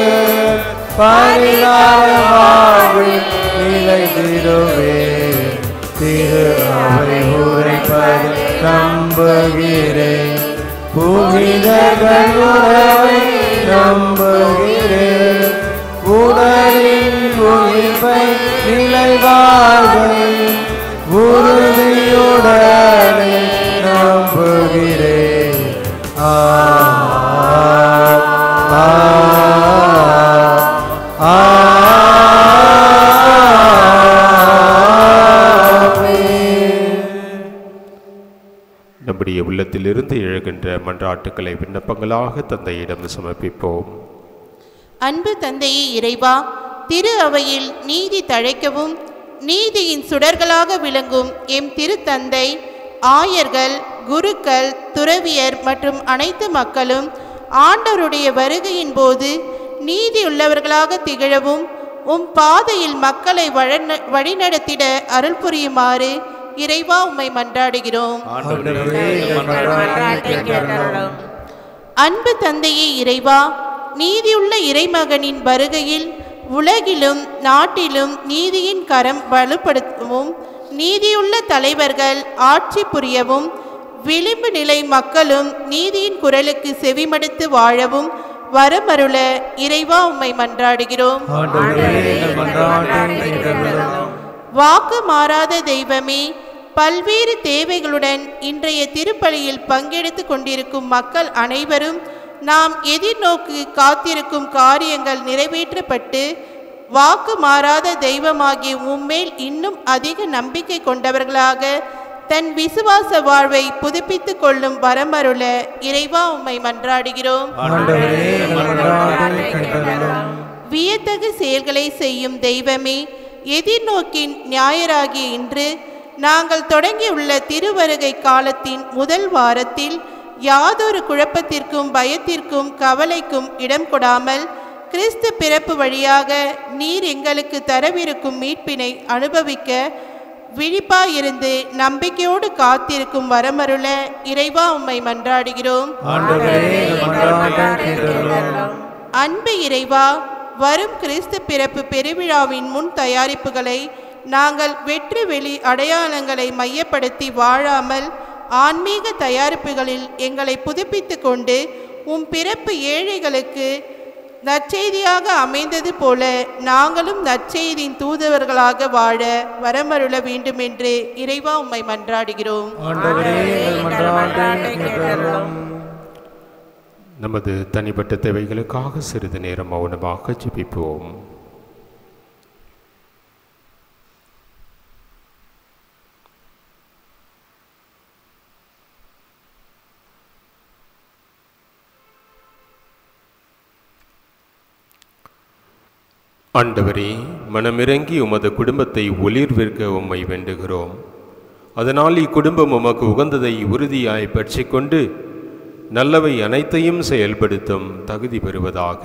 பரிகார வாழ்வில் நிலைத்திடுவேன். திரு அவை உரைப்பது நம்புகிறேன், புனிதர்கள் உறவை நம்புகிறேன். உடலின் மீட்பை நிலை வாழ்வை உறுதியுடனே நம்புகிறேன். நம்முடைய உள்ளத்திலிருந்து எழுகின்ற மன்றாட்டுக்களை விண்ணப்பங்களாக தந்தையிடம் சமர்ப்பிப்போம். அன்பு தந்தையே இறைவா, திரு அவையில் நீதி தழைக்கவும் நீதியின் சுடர்களாக விளங்கும் எம் திருத்தந்தை, ஆயர்கள், குருக்கள், துறவியர் மற்றும் அனைத்து மக்களும் ஆண்டவருடைய வருகையின் போது நீதியுள்ளவர்களாக திகழவும் உம் பாதையில் மக்களை வழிநடத்திட அருள் புரியுமாறு இறைவா உம்மை மன்றாடுகிறோம். அன்பு தந்தையே இறைவா, நீதியுள்ள இறைமகனின் வருகையில் உலகிலும் நாட்டிலும் நீதியின் கரம் வலுப்படுத்தவும் நீதியுள்ள தலைவர்கள் ஆட்சி புரியவும் விளிம்பு நிலை மக்களும் நீதியின் குரலுக்கு செவிமடுத்து வாழவும் வரமருள இறைவா உம்மை மன்றாடுகிறோம். வாக்கு மாறாத தெய்வமே, பல்வேறு தேவைகளுடன் இன்றைய திருப்பலியில் பங்கெடுத்து கொண்டிருக்கும் மக்கள் அனைவரும் நாம் எதிர்நோக்கி காத்திருக்கும் காரியங்கள் நிறைவேற்றப்பட்டு வாக்கு மாறாத தெய்வமாகிய உம்மேல் இன்னும் அதிக நம்பிக்கை கொண்டவர்களாக தன் விசுவாச வாழ்வை புதுப்பித்துக் கொள்ளும் வரமருள இறைவா உம்மை மன்றாடுகிறோம். வியத்தகு செயல்களை செய்யும் தெய்வமே, எதிர்நோக்கின் ஞாயிறாகிய இன்று நாங்கள் தொடங்கியுள்ள திருவருகை காலத்தின் முதல் வாரத்தில் யாதொரு குழப்பத்திற்கும் பயத்திற்கும் கவலைக்கும் இடம் கொடாமல் கிறிஸ்து பிறப்பு வழியாக நீர் எங்களுக்கு தரவிருக்கும் மீட்பினை அனுபவிக்க விழிப்பாயிருந்து நம்பிக்கையோடு காத்திருக்கும் வரமருள இறைவா உம்மை மன்றாடுகிறோம். அன்பு இறைவா, வரும் கிறிஸ்து பிறப்பு பெருவிழாவின் முன் தயாரிப்புகளை நாங்கள் வெற்றி வெளி அடையாளங்களை மையப்படுத்தி வாழாமல் ஆன்மீக தயாரிப்புகளில் எங்களை புதுப்பித்து கொண்டு உம் பிறப்பு ஏழைகளுக்கு நற்செய்தியாக அமைந்தது போல நாங்களும் நற்செய்தியின் தூதுவர்களாக வாழ வரமருள வேண்டும் என்று இறைவா உம்மை மன்றாடுகிறோம். நமது தனிப்பட்ட தேவைகளுக்காக சிறிது நேரம் மௌனமாக ஜெபிப்போம். ஆண்டவரே, மனமிறங்கி உமது குடும்பத்தை ஒளிர்விற்க உம்மை வேண்டுகிறோம். அதனால் இக்குடும்பம் உமக்கு உகந்ததை உறுதியாய் பற்றிக்கொண்டு நல்லவை அனைத்தையும் செயல்படுத்தும் தகுதி பெறுவதாக.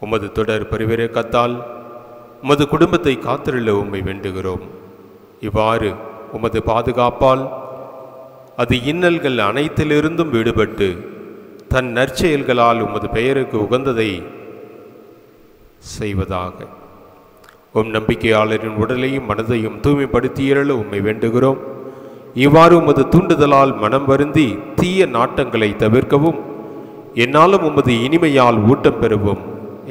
உமது தொடர் பரிவிரக்கத்தால் உமது குடும்பத்தை காத்திருள்ள உம்மை வேண்டுகிறோம். இவ்வாறு உமது பாதுகாப்பால் அது இன்னல்கள் அனைத்திலிருந்தும் விடுபட்டு தன் நற்செயல்களால் உமது பெயருக்கு உகந்ததை செய்வதாக. உம் நம்பிக்கையாளரின் உடலையும் மனதையும் தூய்மைப்படுத்தியருள உம்மை வேண்டுகிறோம். இவ்வாறு உமது தூண்டுதலால் மனம் வருந்தி தீய நாட்டங்களை தவிர்க்கவும் என்னாலும் உமது இனிமையால் ஊட்டம் பெறவும்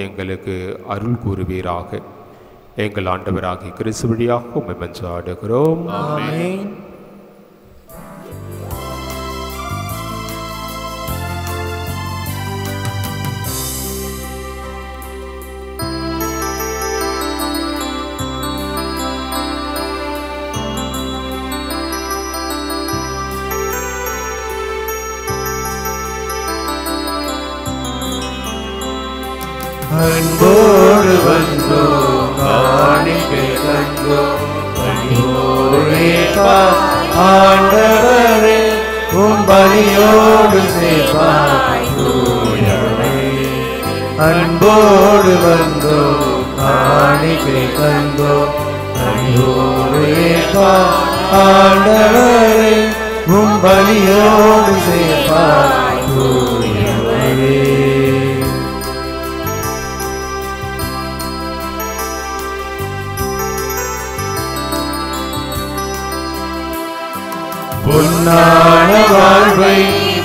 எங்களுக்கு அருள் கூறுவீராக. எங்கள் ஆண்டவராகிய கிறிஸ்து வழியாக உம்மை மன்றாடுகிறோம். ஆமென். அன்போடு வந்தோம், காணிக்கை தந்தோம், பணியோடு ஏற்பார் ஆண்டவரே, உம் பலியோடு சேர்ப்பாய் தூயவரே. அன்போடு வந்தோம், காணிக்கை தந்தோம், பணியோடு ஏற்பார் ஆண்டவரே, உம் பலியோடு சேர்ப்பாய் தூயவரே. பொன்னான வாழ்வை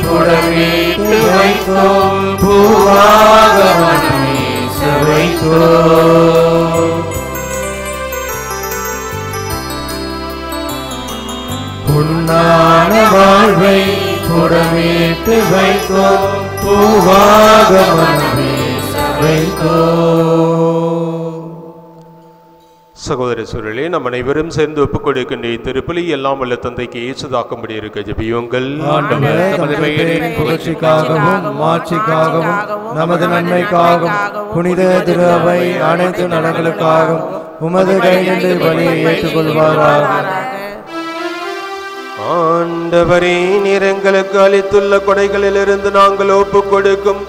புடமேட்டு வைத்தோம், பூவாக மனமேச வைத்தோம். வாழ்வை புடமேட்டு வைத்தோ பூவாக மனமே வைத்தோ. சகோதர சூழலே நம் அனைவரும் சேர்ந்து ஒப்புக் கொடுக்கின்ற திருப்பலி எல்லாம் உள்ள தந்தைக்கு ஏற்றதாக்கும்படி இருக்க ஜெபியுங்கள். புகழ்ச்சிக்காகவும் மாட்சிக்காகவும் நமது நன்மைக்காகவும் புனித திரு அவை அனைத்து நலங்களுக்காகவும் உமது கையிலிருந்து பலியை ஏற்றுக்கொள்வாராக. ஆண்டவரே, நீர் எங்களுக்கு அளித்துள்ள கொடைகளிலிருந்து நாங்கள் ஒப்புக் கொடுக்கும்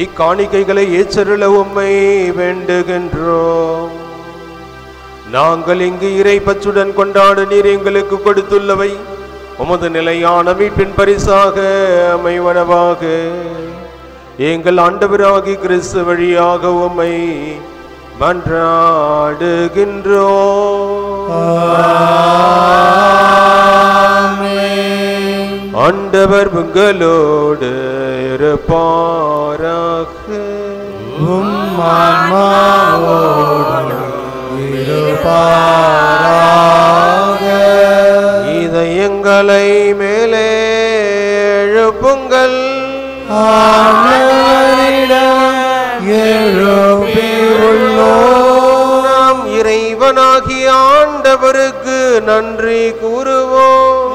இக்காணிக்கைகளை ஏற்றருள உம்மை வேண்டுகின்றோம். நாங்கள் இங்கு இறை பற்றுடன் கொண்டாட நீர் எங்களுக்கு கொடுத்துள்ளவை உமது நிலையான மீட்பின் பரிசாக அமைவனவாக. எங்கள் ஆண்டவராகி கிறிஸ்து வழியாக உம்மை மன்றாடுகின்றோம். ஆண்டவர் உங்களோடு இருப்பாராக. இதயங்களை மேலே எழுப்புங்கள். நாம் இறைவனாகிய ஆண்டவருக்கு நன்றி கூறுவோம்.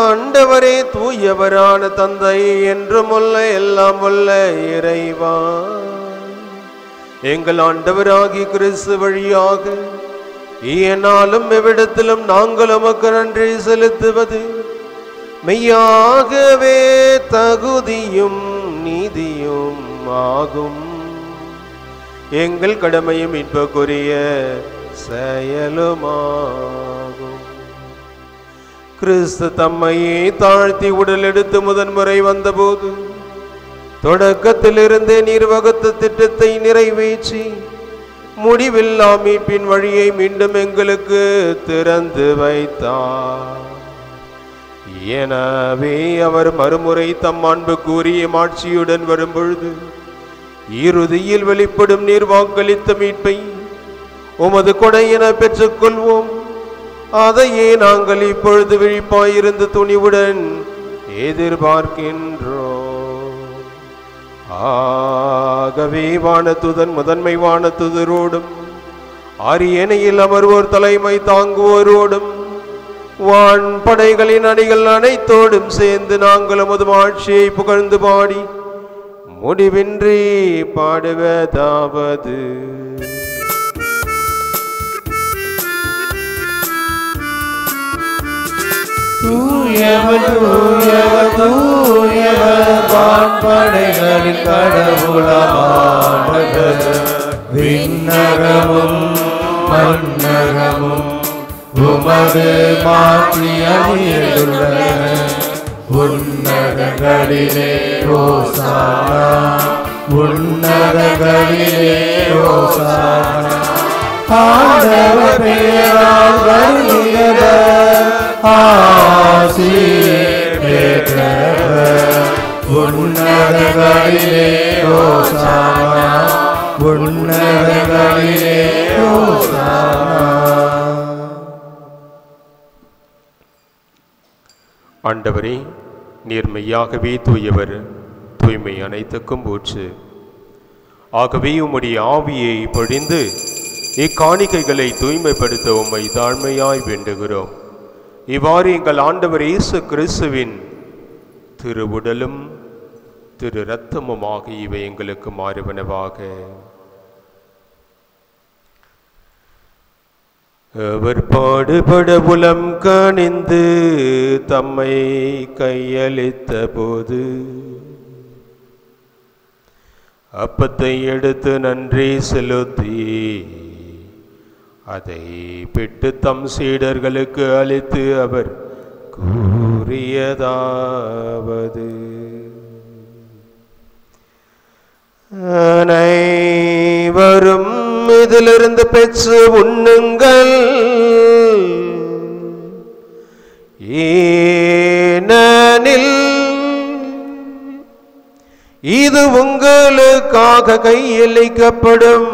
ஆண்டவரே, தூயவரான தந்தை, என்றும் உள்ள எல்லாம் உள்ள இறைவா, எங்கள் ஆண்டவராகி கிறிஸ்து வழியாக என்னாலும் எவ்விடத்திலும் நாங்கள் உமக்கு நன்றி செலுத்துவது மெய்யாகவே தகுதியும் நீதியும் ஆகும். எங்கள் கடமையும் மீட்புக்குரிய செயலுமாகும். கிறிஸ்து தம்மையே தாழ்த்தி உடல் எடுத்து முதன்முறை வந்தபோது தொடக்கத்திலிருந்தே நீர் வகுத்த திட்டத்தை நிறைவேற்றி முடிவில்லா மீட்பின் வழியை மீண்டும் எங்களுக்கு திறந்து வைத்தார். எனவே அவர் மறுமுறை தம் அன்பு கூறிய மாட்சியுடன் வரும்பொழுது இறுதியில் வெளிப்படும் நீர் வாக்களித்த மீட்பை உமது கொடை என பெற்றுக்கொள்வோம். அதையே நாங்கள் இப்பொழுது விழிப்பாயிருந்து துணிவுடன் எதிர்பார்க்கின்றோம். ஆகவே வானதுதன் முதன்மை வானதுதரோடும் அரியணையில் அமர்வோர் தலைமை தாங்குவோரோடும் வான் படைகளின் அணிகள் அனைத்தோடும் சேர்ந்து நாங்கள் உமது ஆட்சியை புகழ்ந்து பாடி முடிவின்றி பாடுவதாவது. தூயவர் தூயவர் தூயவர் வான்படைகளின் கடவுளமானவர். விண்ணகமும் மன்னகமும் உமது மாற்றி அணிந்துள்ளன. உன்னதங்களிலே ஓசானா, உன்னதங்களிலே ஓசானா. ஆண்டவர் பெயரால் வருகிறவர் ஆசீர் பெற்றவர். உன்னதங்களிலே ஓசானா, உன்னதங்களிலே ஓசானா. ஆண்டவரே, நீர் மெய்யாகவே தூயவர், தூய்மை அனைத்துக்கும் ஊற்று. ஆகவே உம்முடைய ஆவியை பொழிந்து இக்காணிக்கைகளை தூய்மைப்படுத்த உம்மை தாழ்மையாய் வேண்டுகிறோம். இவ்வாறு எங்கள் ஆண்டவர் இயேசு கிறிஸ்துவின் திரு உடலும் திரு இரத்தமுமாக இவை எங்களுக்கு மாறுவனவாக. அவர் பாடுபட உளம் கனிந்து தம்மை கையளித்த போது அப்பத்தை எடுத்து நன்றி செலுத்தி அதை பிட்டு தம் சீடர்களுக்கு அளித்து அவர் கூறியதாவது: அனைவரும் இதிலிருந்து பெற்று உண்ணுங்கள், ஏனெனில் இது உங்களுக்காக கையளிக்கப்படும்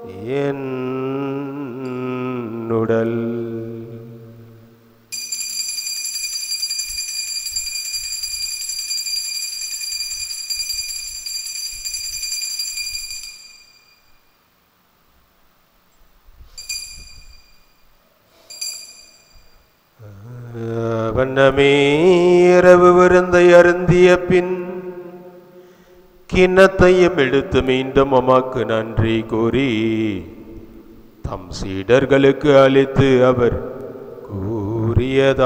என் உடல். வண்ணமே இரவு விருந்தை அருந்திய பின் கிண்ணத்தையும் எடுத்து மீண்டும் உமக்கு நன்றி கூறி தம் சீடர்களுக்கு அளித்து அவர் கூறியதாவது: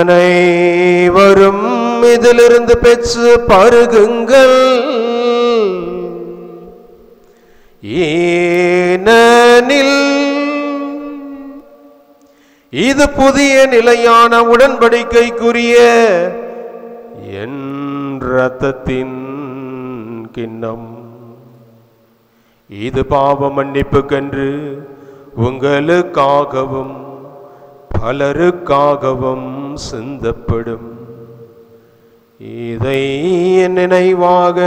அனைவரும் இதிலிருந்து பெற்று பருகுங்கள், ஏனெனில் இது புதிய நிலையான உடன்படிக்கைக்குரிய என் இரத்தத்தின் கிண்ணம். இது பாவ மன்னிப்புக்கென்று உங்களுக்காகவும் பலருக்காகவும் சிந்தப்படும். இதை என் நினைவாக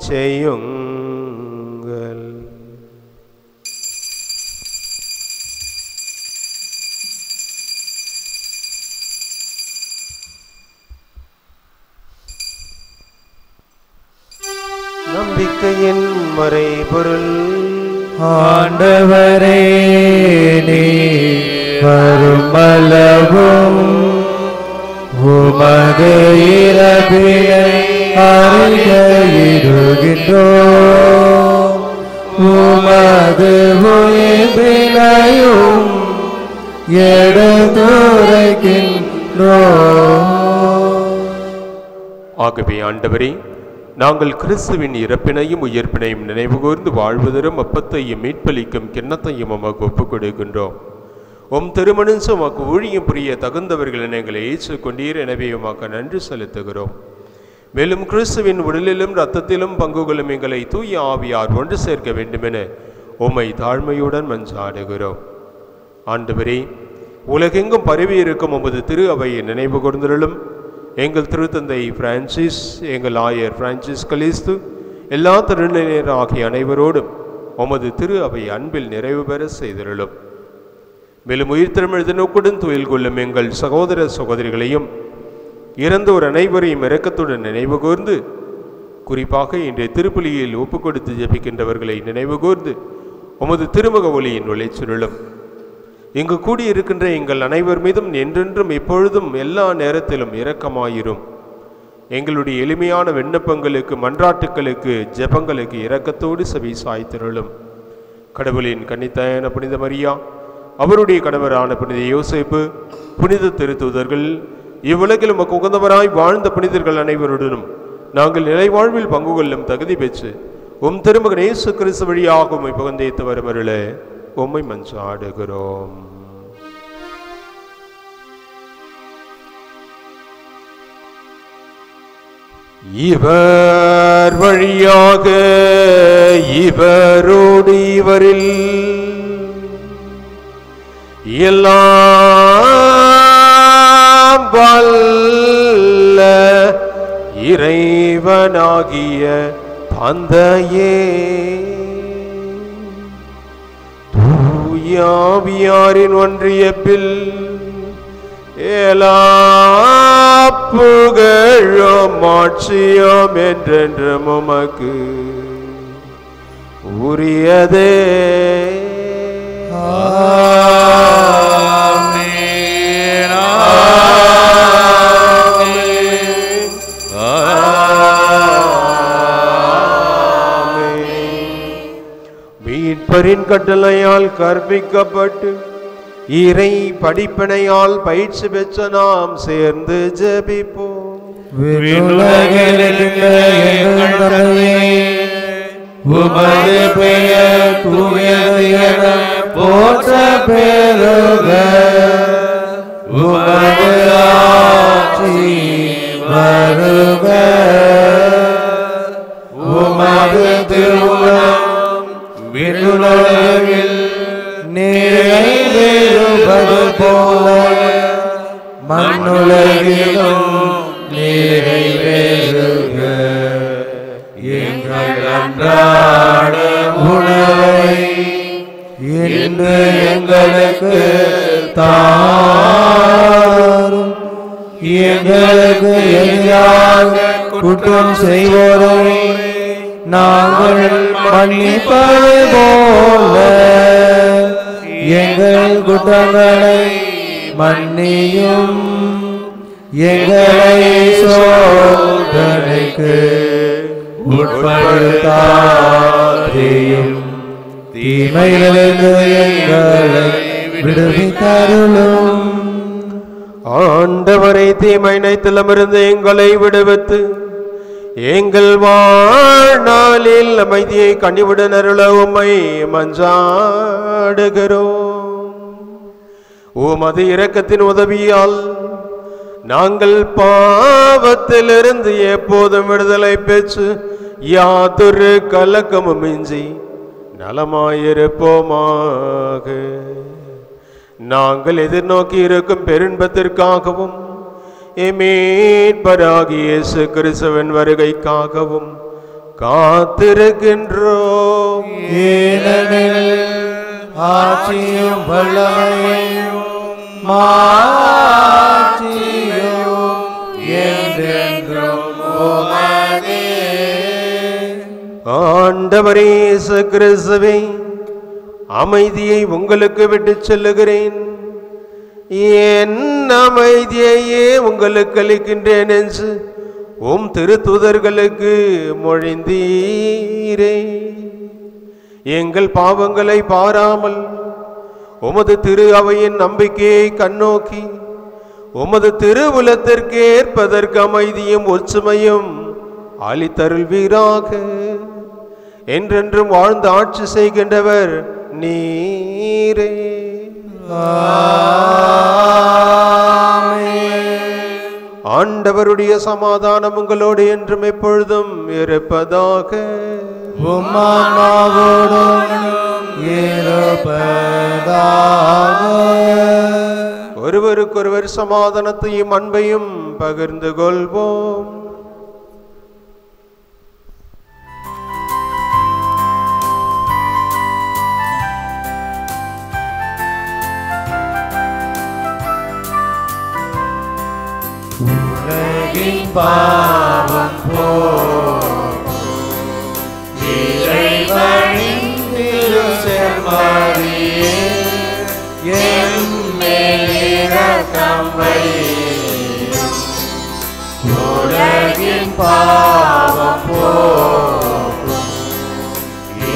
செய்யுங்கள். நம்பிக்கையின் மறைபொருள். ஆண்டவரே, நீ வருமளவும் உமது இறப்பினை அறிக்கையிடுகின்றோம், உமது உயிர்ப்பினையும் எடுத்துரைக்கின்றோம். ஆகவே ஆண்டவரே, நாங்கள் கிறிஸ்துவின் இறப்பினையும் உயிர்ப்பினையும் நினைவுகூர்ந்து வாழ்வதரும் அப்பத்தையும் மீட்பளிக்கும் கிண்ணத்தையும் உமக்கு ஒப்புக் கொடுக்கின்றோம். உம் திருமணம் உமக்கு ஊழியம் புரிய தகுந்தவர்கள் எங்களை ஏற்றுக்கொண்டீர். எனவே உமக்கு நன்றி செலுத்துகிறோம். மேலும் கிறிஸ்துவின் உடலிலும் இரத்தத்திலும் பங்கு கொள்ளும் எங்களை தூய ஆவியார் ஒன்று சேர்க்க வேண்டுமென உம்மை தாழ்மையுடன் மன்றாடுகிறோம். ஆண்டவரே, உலகெங்கும் பரவி இருக்கும் உமது திரு அவையை நினைவு கூர்ந்தருளும். எங்கள் திருத்தந்தை பிரான்சிஸ், எங்கள் ஆயர் பிரான்சிஸ் கலிஸ்து, எல்லா திருநிலையர் ஆகிய அனைவரோடும் உமது திரு அவை அன்பில் நிறைவு பெற செய்திருளும். மேலும் உயிர்த்தெழுந்த நோக்குடன் துயில் கொள்ளும் எங்கள் சகோதர சகோதரிகளையும் இறந்தோர் அனைவரையும் இரக்கத்துடன் நினைவு கூர்ந்து, குறிப்பாக இன்றைய திருப்பலியில் ஒப்புக் கொடுத்து ஜெபிக்கின்றவர்களை நினைவு கூர்ந்து உமது திருமுக ஒளியின் உழைச்சிருளும். இங்கு கூடியிருக்கின்ற எங்கள் அனைவர் மீதும் என்றென்றும் எப்பொழுதும் எல்லா நேரத்திலும் இரக்கமாயிரும். எங்களுடைய எளிமையான விண்ணப்பங்களுக்கு, மன்றாட்டுக்களுக்கு, ஜெபங்களுக்கு இரக்கத்தோடு செவி சாய்த்திருளும். கடவுளின் கன்னித்தாயான புனித மரியா, அவருடைய கணவரான புனித யோசேப்பு, புனித திருத்தூதர்கள், இவ்வுலகில் உமக்கு உகந்தவராய் வாழ்ந்த புனிதர்கள் அனைவருடனும் நாங்கள் நிலைவாழ்வில் பங்கு கொள்ளும் தகுதி பெற்று உம் திருமகன் இயேசு கிறிஸ்து வழியாக உம்மை புகழ்ந்தேத்து வருமருள உம்மை மன்றாடுகிறோம். இவர் வழியாக இவரோடு இவரில் எல்லாம் வல்ல இறைவனாகிய தந்தையே, தூயாவியாரின் ஒன்றியப்பில் எல்லா புகழும் ஆட்சியும் என்றென்றும் உமக்கு உரியதே. ஆமென், ஆமென், ஆமென். மீட்பரின் கட்டளையால் கற்பிக்கப்பட்டு இறை படிப்பினையால் பயிற்சி பெற்ற நாம் சேர்ந்து ஜெபிப்போம். விண்ணுலகில் இருக்கிற எங்கள் தந்தையே, உமது பெயர் தூயது என போற்ற பெறுக. உமது ஆட்சி வருக. உமது திருவுளம் விண்ணுலகில் நிறைவேறுவது போல மண்ணுலகிலும் நிறைவேறுக. அன்றாட உணவை இன்று எங்களுக்கு தாரும். எங்களுக்கு எதிராக குற்றம் செய்வோரை நாங்கள் மன்னிப்பது போல எங்கள் குற்றங்களை மன்னியும். எங்களை சோதனைக்கு உட்படுத்தாதேயும். தீமையிலிருந்து எங்களை விடுவித்தருளும். ஆண்டவரை தீமை நினைத்திலமிருந்து எங்களை விடுவித்து எங்கள் வாழ்நாளில் அமைதியை கனிவுடன் அருள உம்மை மன்றாடுகிறோம். உமது இரக்கத்தின் உதவியால் நாங்கள் பாவத்திலிருந்து எப்போதும் விடுதலை பெற்று யாதொரு கலக்கமும் இன்றி நலமாயிருப்போமாக. நாங்கள் எதிர்நோக்கி இருக்கும் பெருன்பத்திற்காகவும் மீட்பராகிய இயேசு கிறிஸ்துவின் வருகைக்காகவும் காத்திருக்கின்றோம். ஏனெனில் ஆட்சியும் வல்லமையும் மாட்சியும் என்றென்றும் உமதே. ஆண்டவரே இயேசு கிறிஸ்துவே, அமைதியை உங்களுக்கு விட்டுச் செல்லுகிறேன், என் அமைதியையே உங்களுக்கு அளிக்கின்றேன் என்று உம் திருத்தூதர்களுக்கு மொழிந்தீரே. எங்கள் பாவங்களை பாராமல் உமது திரு அவையின் நம்பிக்கையை கண்ணோக்கி உமது திருவுலத்திற்கு ஏற்பதற்கு அமைதியும் ஒற்றுமையும் அளித்தருள்வீராக. என்றென்றும் வாழ்ந்து ஆட்சி செய்கின்றவர் நீரே. ஆண்டவருடைய சமாதானம் உங்களோடு என்றும் எப்பொழுதும் இருப்பதாக. ஒருவருக்கொருவர் சமாதானத்தையும் அன்பையும் பகிர்ந்து கொள்வோம். உலகின் பாவம் போக்கும் இறைவனின் திருச்செம்மறியே, என் மேல் இரக்கம் வையும். உலகின் பாவம் போக்கும்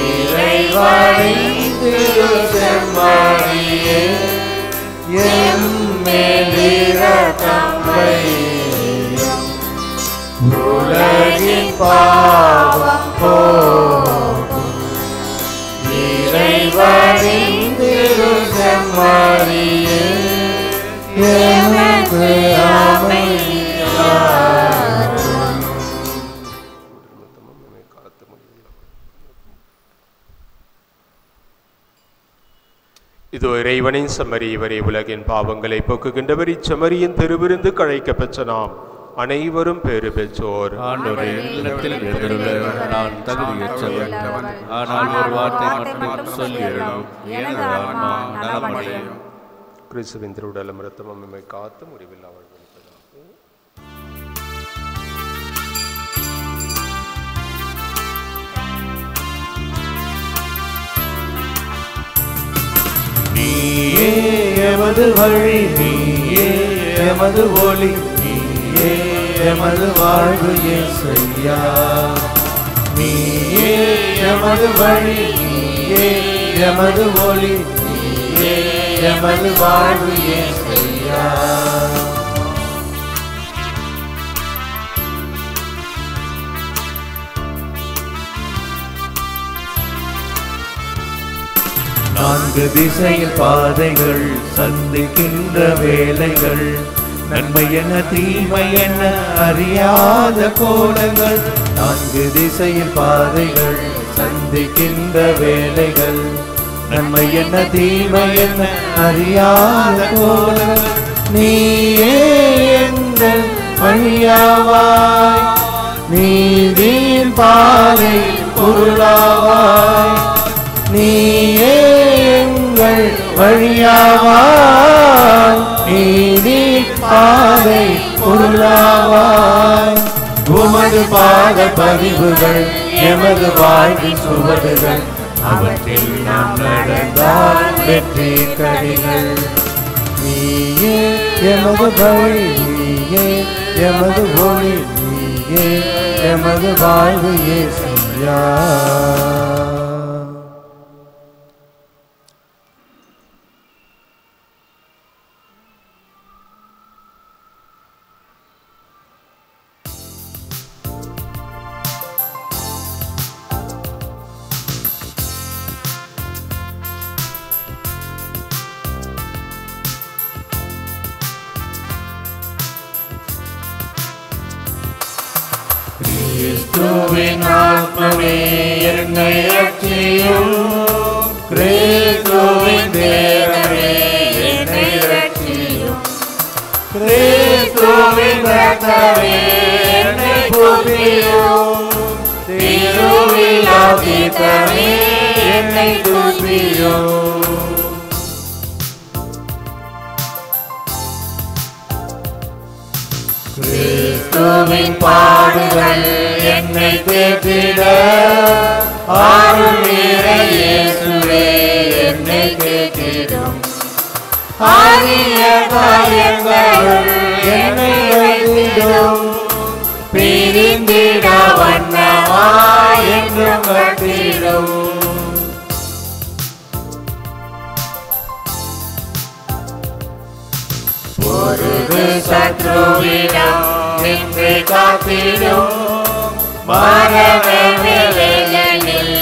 இறைவனின் திருச்செம்மறியே, என் மேல் இரக்கம் வையும். உலகின் பாவம் போக்கும் இறைவனின் திருச்செம்மறியே, எனக்கு அமைதியாரும். இதோ இறைவனின் செம்மறி, இவரே உலகின் பாவங்களை போக்குகின்றவர். இச்செம்மறியின் திருவிருந்து கழைக்க பெற்ற நாம் அனைவரும் பேறு பெற்றோர். ஆண்டவரே, இல்லத்தில் எழுந்துள்ள நான் தகுதியற்றவன், ஆனால் ஒரு வார்த்தை மட்டும் சொல்லியருளும், எனது ஆன்மா நலமடையும். கிறிஸ்துவின் திருவுடலும் இரத்தமும் நம்மை காத்து முடிவில் அவள் நீயே எமது வழி, நீயே எமது ஒளி, நீயே எமது வாழ்வு இயேசையா. நீயே எமது வழி, நீயே எமது ஒளி, நீயே எமது வாழ்வு இயேசையா. நான்கு திசையில் பாதைகள் சந்திக்கின்ற வேலைகள், நன்மை என்ன தீமை என்ன அறியாத கோலங்கள். நான்கு திசையில் பாதைகள் சந்திக்கின்ற வேலைகள், நன்மை என்ன தீமை என்ன அறியாத கோலங்கள். நீயே எங்கள் வழியாவாய், நீதியின் பாதை பொருளாவாய். நீயே எங்கள் வழியாவாய், நீதி பாதை பொருளாவாய். உமது பாத பதிவுகள் எமது வாழ்வின் சுவடுகள், அவற்றில் நாம் நடந்தால் வெற்றி கடிகள். நீயே எமது வழி, நீயே எமது ஒளி, நீயே எமது வாழ்வு இயேசுயா. கிறிஸ்துவின் ஆத்மமே என்னை ரட்சியும், கிறிஸ்துவின் தேவனே என்னை ரட்சியும், கிறிஸ்துவின் ரத்தமே என்னை புதியும், திருவிழா தீர்த்தமே என்னை துதியும். கிறிஸ்துவின் பாடுகள் என்னை தேற்றிட, அருள் நிறை இயேசுவே என்னை தேற்றிடும். ஆகிய காயங்கள் என்னை வைத்திடும், பிரிந்திட வண்ணமாய் என்றும் கட்டிடும். பொருது சத்ருவிடம் நின்று காத்திடும், மரண வேளைகளில்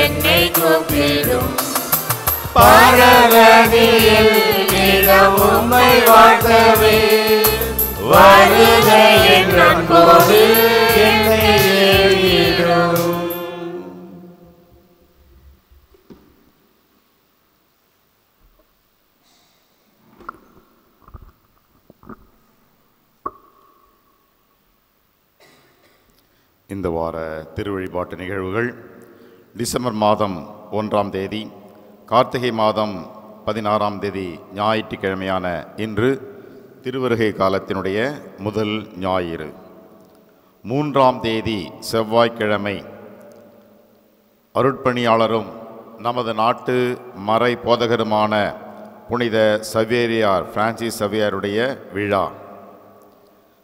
என்னை கூப்பிடும். பரகதியில் நிலம் உம்மை வாழ்த்தவே, வருக என்ற போது என்னை ஏறிடும். இந்த வார திருவழிபாட்டு நிகழ்வுகள் டிசம்பர் மாதம் 1ஆம் தேதி, கார்த்திகை மாதம் 16ஆம் தேதி ஞாயிற்றுக்கிழமையான இன்று திருவருகை காலத்தினுடைய முதல் ஞாயிறு. 3ஆம் தேதி செவ்வாய்க்கிழமை அருட்பணியாளரும் நமது நாட்டு மறை போதகருமான புனித சவேரியார் பிரான்சிஸ் சவேரியாருடைய விழா.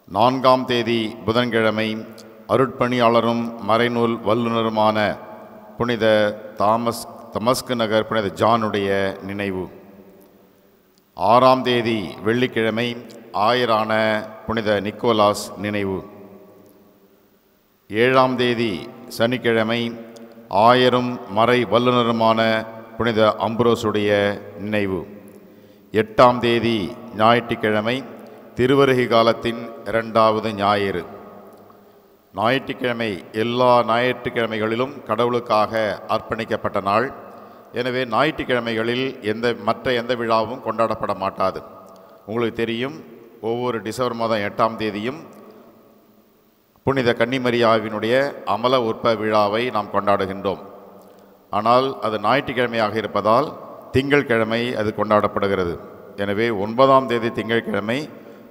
4ஆம் தேதி புதன்கிழமை அருட்பணியாளரும் மறைநூல் வல்லுநருமான புனித தமஸ்கு நகர் புனித ஜானுடைய நினைவு. 6ஆம் தேதி வெள்ளிக்கிழமை ஆயரான புனித நிக்கோலாஸ் நினைவு. 7ஆம் தேதி சனிக்கிழமை ஆயரும் மறை வல்லுநருமான புனித அம்புரோசுடைய நினைவு. 8ஆம் தேதி ஞாயிற்றுக்கிழமை திருவருகை காலத்தின் 2வது ஞாயிறு. ஞாயிற்றுக்கிழமை எல்லா ஞாயிற்றுக்கிழமைகளிலும் கடவுளுக்காக அர்ப்பணிக்கப்பட்ட நாள். எனவே ஞாயிற்றுக்கிழமைகளில் மற்ற எந்த விழாவும் கொண்டாடப்பட மாட்டாது. உங்களுக்கு தெரியும், ஒவ்வொரு டிசம்பர் மாதம் 8ஆம் தேதியும் புனித கன்னிமரியாவினுடைய அமல உற்ப விழாவை நாம் கொண்டாடுகின்றோம். ஆனால் அது ஞாயிற்றுக்கிழமையாக இருப்பதால் திங்கட்கிழமை அது கொண்டாடப்படுகிறது. எனவே 9ஆம் தேதி திங்கட்கிழமை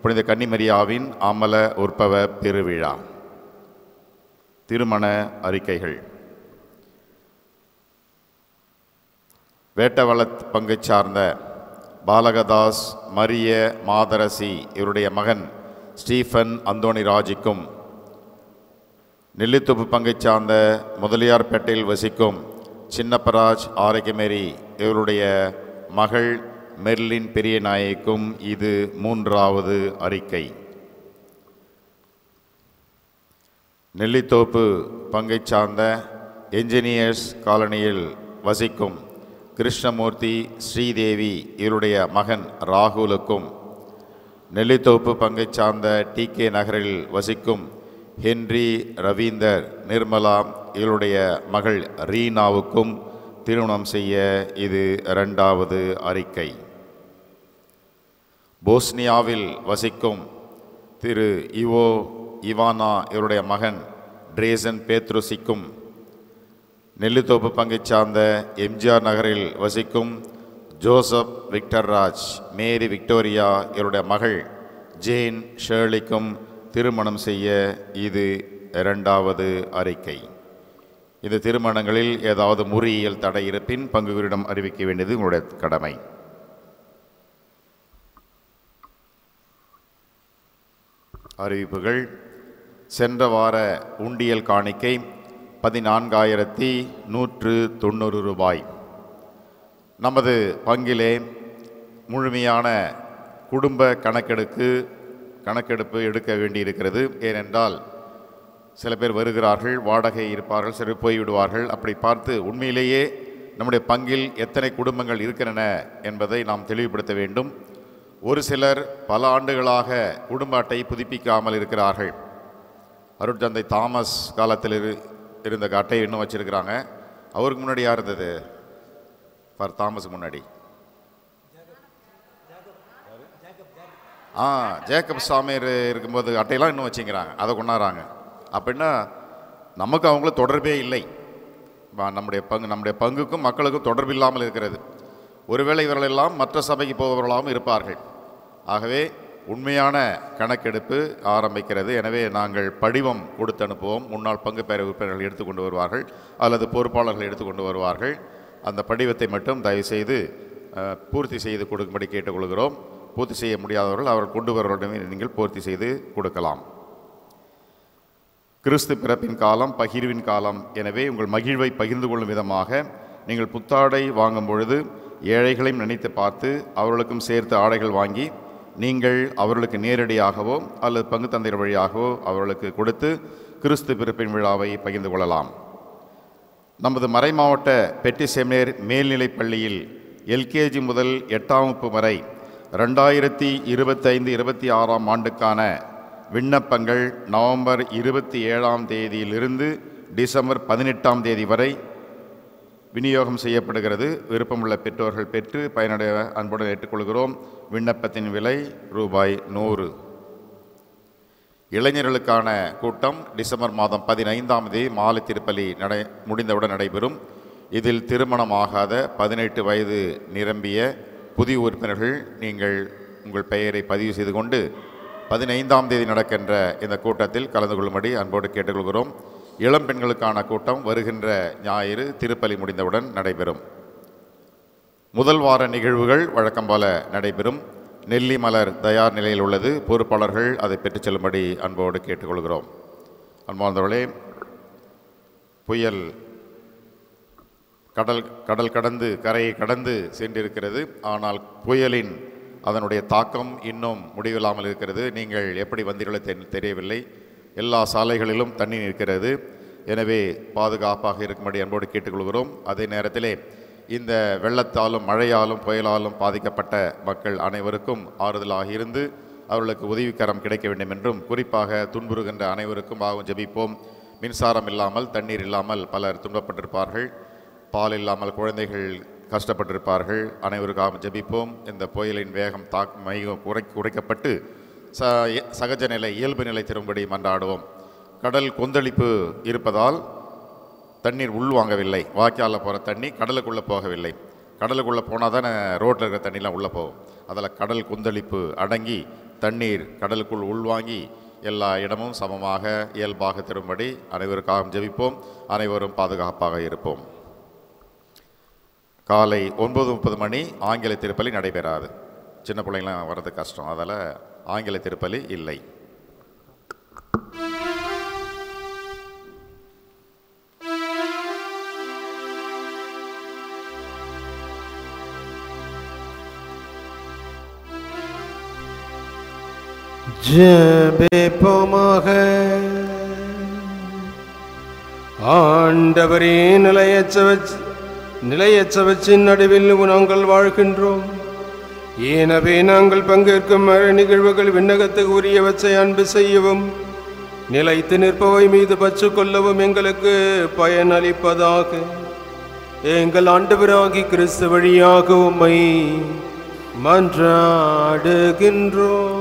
புனித கன்னிமரியாவின் அமல உற்பவ பெருவிழா. திருமண அறிக்கைகள். வேட்டவளத் பங்கு சார்ந்த பாலகதாஸ் மரிய மாதரசி இவருடைய மகன் ஸ்டீஃபன் அந்தோணிராஜுக்கும், நெல்லித்தோப்பு பங்கை சார்ந்த முதலியார்பேட்டையில் வசிக்கும் சின்னப்பராஜ் ஆரோக்கியமேரி இவருடைய மகள் மெர்லின் பெரிய நாயக்கும் இது 3வது அறிக்கை. நெல்லித்தோப்பு பங்கை சார்ந்த என்ஜினியர்ஸ் காலனியில் வசிக்கும் கிருஷ்ணமூர்த்தி ஸ்ரீதேவி இவருடைய மகன் ராகுலுக்கும், நெல்லித்தோப்பு பங்கை சார்ந்த டிகே நகரில் வசிக்கும் ஹென்றி ரவீந்தர் நிர்மலா இவருடைய மகள் ரீனாவுக்கும் திருமணம் செய்ய இது 2வது அறிக்கை. போஸ்னியாவில் வசிக்கும் திரு இவானா இவருடைய மகன் ட்ரேசன் பேத்ருசிக்கும், நெல்லித்தோப்பு பங்கை சார்ந்த எம்ஜிஆர் நகரில் வசிக்கும் ஜோசப் விக்டர் ராஜ், மேரி விக்டோரியா இவருடைய மகள் ஜேன் ஷேர்லிக்கும் திருமணம் செய்ய இது 2வது அறிக்கை. இந்த திருமணங்களில் ஏதாவது முறியியல் தடை இருப்பின் பங்குகளிடம் அறிவிக்க வேண்டியது உங்களுடைய கடமை. அறிவிப்புகள். சென்ற வார உண்டியல் காணிக்கை 14,190 ரூபாய். நமது பங்கிலே முழுமையான குடும்ப கணக்கெடுப்பு எடுக்க வேண்டியிருக்கிறது. ஏனென்றால் சில பேர் வருகிறார்கள், வாடகை இருப்பார்கள், சிலர் போய்விடுவார்கள். அப்படி பார்த்து உண்மையிலேயே நம்முடைய பங்கில் எத்தனை குடும்பங்கள் இருக்கின்றன என்பதை நாம் தெளிவுபடுத்த வேண்டும். ஒரு சிலர் பல ஆண்டுகளாக குடும்ப அட்டை புதுப்பிக்காமல் இருக்கிறார்கள். அருட்தந்தை தாமஸ் காலத்தில் இருந்த அட்டை இன்னும் வச்சிருக்கிறாங்க. அவருக்கு முன்னாடி யார் இருந்தது? தாமஸுக்கு முன்னாடி ஜேக்கப் சாமியார் இருக்கும்போது அட்டையெல்லாம் இன்னும் வச்சுக்கிறாங்க, அதை கொண்டாடுறாங்க. அப்படின்னா நமக்கு அவங்களும் தொடர்பே இல்லை. நம்முடைய பங்குக்கும் மக்களுக்கும் தொடர்பு இல்லாமல் இருக்கிறது. ஒருவேளை இவர்களெல்லாம் மற்ற சபைக்கு போபவர்களாகவும் இருப்பார்கள். ஆகவே உண்மையான கணக்கெடுப்பு ஆரம்பிக்கிறது. எனவே நாங்கள் படிவம் கொடுத்து அனுப்புவோம். முன்னாள் பங்கு பேரவை உறுப்பினர்கள் எடுத்துக்கொண்டு வருவார்கள் அல்லது பொறுப்பாளர்கள் எடுத்துக்கொண்டு வருவார்கள். அந்த படிவத்தை மட்டும் தயவுசெய்து பூர்த்தி செய்து கொடுக்கும்படி கேட்டுக்கொள்கிறோம். பூர்த்தி செய்ய முடியாதவர்கள் அவர்கள் கொண்டு வருவதுமே நீங்கள் பூர்த்தி செய்து கொடுக்கலாம். கிறிஸ்து பிறப்பின் காலம் பகிர்வின் காலம். எனவே உங்கள் மகிழ்வை பகிர்ந்து கொள்ளும் விதமாக நீங்கள் புத்தாடை வாங்கும் பொழுது ஏழைகளையும் நினைத்து பார்த்து அவர்களுக்கும் சேர்த்து ஆடைகள் வாங்கி நீங்கள் அவர்களுக்கு நேரடியாகவோ அல்லது பங்கு தந்தையர் வழியாகவோ அவர்களுக்கு கொடுத்து கிறிஸ்து பிறப்பின் விழாவை பகிர்ந்து கொள்ளலாம். நமது மறைமாவட்ட பெட்டி செமினேர் மேல்நிலைப் பள்ளியில் எல்கேஜி முதல் 8ஆம் வகுப்பு வரை 2025-26 ஆண்டுக்கான விண்ணப்பங்கள் நவம்பர் 27ஆம் தேதியிலிருந்து டிசம்பர் 18ஆம் தேதி வரை விநியோகம் செய்யப்படுகிறது. விருப்பமுள்ள பெற்றோர்கள் பெற்று பயனடைய அன்புடன் ஏற்றுக்கொள்கிறோம். விண்ணப்பத்தின் விலை ரூபாய் 100. இளைஞர்களுக்கான கூட்டம் டிசம்பர் மாதம் 15ஆம் தேதி மாலை திருப்பலி முடிந்தவுடன் நடைபெறும். இதில் திருமணமாகாத 18 வயது நிரம்பிய புதிய உறுப்பினர்கள் நீங்கள் உங்கள் பெயரை பதிவு செய்து கொண்டு 15ஆம் தேதி நடக்கின்ற இந்த கூட்டத்தில் கலந்து கொள்ளும்படி அன்போடு கேட்டுக்கொள்கிறோம். இளம் பெண்களுக்கான கூட்டம் வருகின்ற ஞாயிறு திருப்பலி முடிந்தவுடன் நடைபெறும். முதல் வார நிகழ்வுகள் வழக்கம் போல நடைபெறும். நெல்லி மலர் தயார் நிலையில் உள்ளது. பொறுப்பாளர்கள் அதை பெற்றுச் செல்லும்படி அன்போடு கேட்டுக்கொள்கிறோம். அன்பார்ந்தவர்களே, புயல் கடல் கடந்து கரையை கடந்து சென்றிருக்கிறது. ஆனால் புயலின் அதனுடைய தாக்கம் இன்னும் முடிவில்லாமல் இருக்கிறது. நீங்கள் எப்படி வந்தீர்களோ தெரியவில்லை. எல்லா சாலைகளிலும் தண்ணீர் இருக்கிறது. எனவே பாதுகாப்பாக இருக்கும்படி அன்போடு கேட்டுக்கொள்கிறோம். அதே நேரத்திலே இந்த வெள்ளத்தாலும் மழையாலும் புயலாலும் பாதிக்கப்பட்ட மக்கள் அனைவருக்கும் ஆறுதலாக இருந்து அவர்களுக்கு உதவிக்கரம் கிடைக்க வேண்டும் என்றும், குறிப்பாக துன்புறுகின்ற அனைவருக்கும் ஆகும் ஜெபிப்போம். மின்சாரம் இல்லாமல் தண்ணீர் இல்லாமல் பலர் துன்பப்பட்டிருப்பார்கள். பால் இல்லாமல் குழந்தைகள் கஷ்டப்பட்டிருப்பார்கள். அனைவருக்காக ஜெபிப்போம். இந்த புயலின் வேகம் குறைக்கப்பட்டு சகஜ நிலை இயல்பு நிலை திரும்படி மன்றாடுவோம். கடல் கொந்தளிப்பு இருப்பதால் தண்ணீர் உள்வாங்கவில்லை. வாய்க்காலில் போகிற தண்ணி கடலுக்குள்ளே போகவில்லை. கடலுக்குள்ளே போனால் தானே ரோட்டில் இருக்கிற தண்ணிலாம் உள்ளே போகும். அதில் கடல் கொந்தளிப்பு அடங்கி தண்ணீர் கடலுக்குள் உள்வாங்கி எல்லா இடமும் சமமாக இயல்பாக திரும்படி அனைவருக்காக ஜெபிப்போம். அனைவரும் பாதுகாப்பாக இருப்போம். காலை 9:30 மணி ஆங்கில திருப்பலி நடைபெறாது. சின்ன பிள்ளைங்களாம் வர்றது கஷ்டம். அதில் ஆங்கில திருப்பலி இல்லை. ஜெபிப்போமாக. ஆண்டவரே, நிலையற்றவற்றின் நடுவில் நாங்கள் வாழ்கின்றோம். எனவே நாங்கள் பங்கேற்கும் நிகழ்வுகள் விண்ணகத்துக்கு உரியவற்றை அன்பு செய்யவும் நிலைத்து நிற்பவை மீது பற்று கொள்ளவும் எங்களுக்கு பயனளிப்பதாக எங்கள் ஆண்டவராகிய கிறிஸ்து வழியாக உம்மை மன்றாடுகின்றோம்.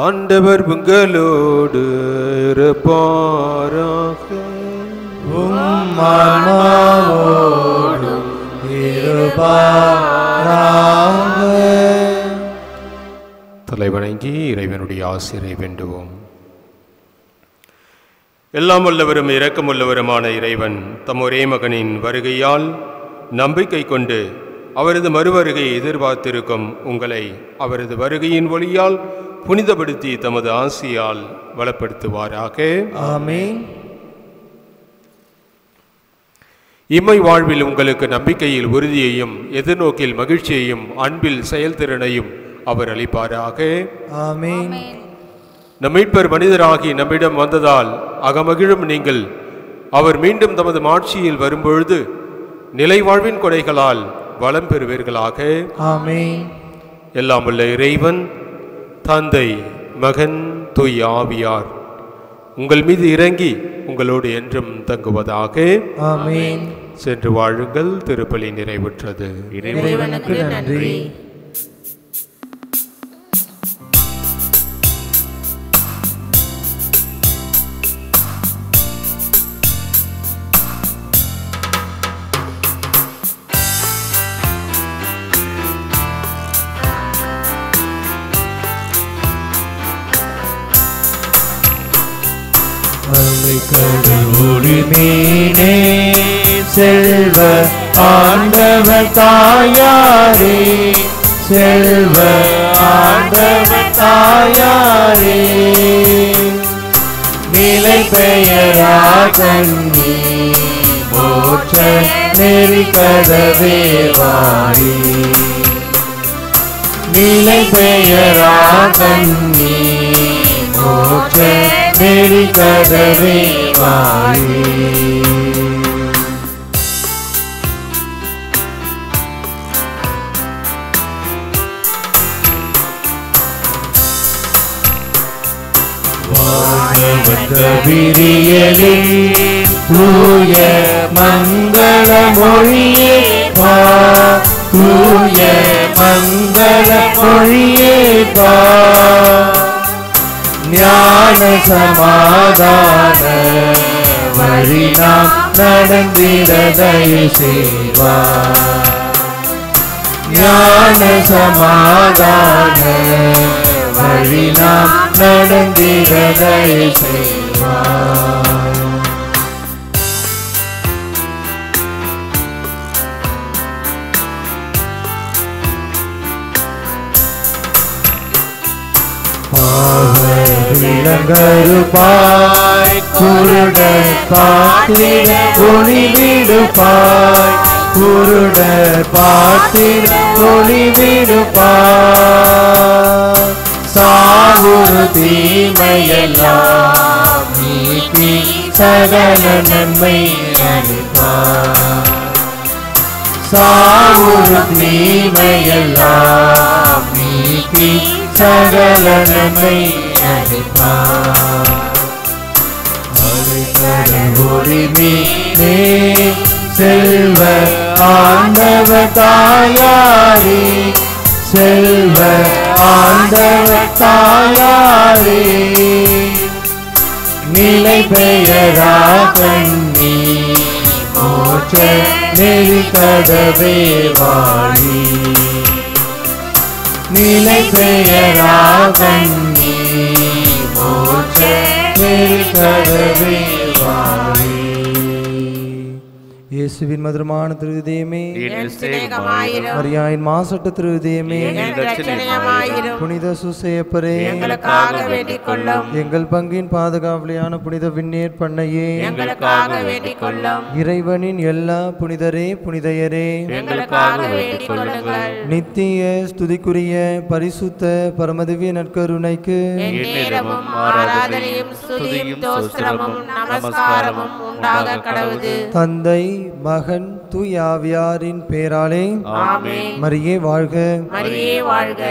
ஆண்டவர் உங்களோடு இருப்பாராக. ஆன்மாவோடும் இருப்பாராக. தலைவணங்கி இறைவனுடைய ஆசிரை வேண்டுவோம். எல்லாம் வல்லவரும் இரக்கமுள்ளவருமான இறைவன் தம் ஒரே மகனின் வருகையால் நம்பிக்கை கொண்டு அவரது மறுவருகையை எதிர்பார்த்திருக்கும் உங்களை அவரது வருகையின் ஒளியால் புனிதப்படுத்தி தமது ஆசியால் வளப்படுத்துவாராக. ஆமென். இம்மை வாழ்வில் உங்களுக்கு நம்பிக்கையில் உறுதியையும் எதிர்நோக்கில் மகிழ்ச்சியையும் அன்பில் செயல்திறனையும் அவர் அளிப்பாராக. ஆமென். நம் மீட்பர் மனிதராகி நம்மிடம் வந்ததால் அகமகிழும் நீங்கள் அவர் மீண்டும் தமது மாட்சியில் வரும்பொழுது நிலை வாழ்வின் கொடைகளால் வளம் பெறுவீர்களாக. ஆமென். எல்லாம் வல்ல இறைவன் தந்தை, மகன், தூய ஆவியார் உங்கள் மீது இறங்கி உங்களோடு என்றும் தங்குவதாக. ஆமென். சென்று வாழுங்கள். திருப்பலி நிறைவுற்றது. இறைவனுக்கு நன்றி. மீனே செல்வ ஆண்டவர் தாயாரே, செல்வ ஆண்டவர் தாயாரே, நிலை பெயரா கண்ணி மோட்ச நெறி கதவே வாரி, நிலை பெயரா கண்ணி மோட்ச நெறி கதவே வாரி. விரியலில் தூய மங்கள மொழியே பா, தூய மங்கள மொழியே பா, ஞான சமாதான வழி நாம் நடந்திட தயவு செய்வார், ஞான சமாதான வழி நாம் நடந்திட தயவு செய்வார். விளங்கருப்பாய் குருட பாத்திர ஒளிவிடுப்பாய், குருட பாத்திர ஒளிவிடுப்பாய், சாவுறு தீமையெல்லாம் நீக்கி சகல நன்மை அளிப்பாய், சாவுறு தீமையெல்லாம் நீக்கி சகல நன்மை அளிப்பார். ஒளிமீனே செல்வ ஆண்டவர் தாயாரே, செல்வ ஆண்டவர் தாயாரே, நிலை பெயரா கண்ணி மோட்ச நெறி கதவே வாழி, நிலை பெயரா கண்ணி மோட்ச நெறி கதவே வாழி. இயேசுவின் மதுரமான திருதயமே, மரியாயின் மாசற்ற திருதயமே, புனித சுசேப்பரே, எங்கள் பங்கின் பாதுகாவலியான புனித விண்ணேற் பண்ணையே, இறைவனின் எல்லா புனிதரே புனிதையரே, நித்திய ஸ்துதிக்குரிய பரிசுத்த பரமதிவ்ய நற்கருணைக்கு தந்தை, மகன், தூய ஆவியாரின் பேராலே ஆமென். மரியே வாழ்க, மரியே வாழ்க.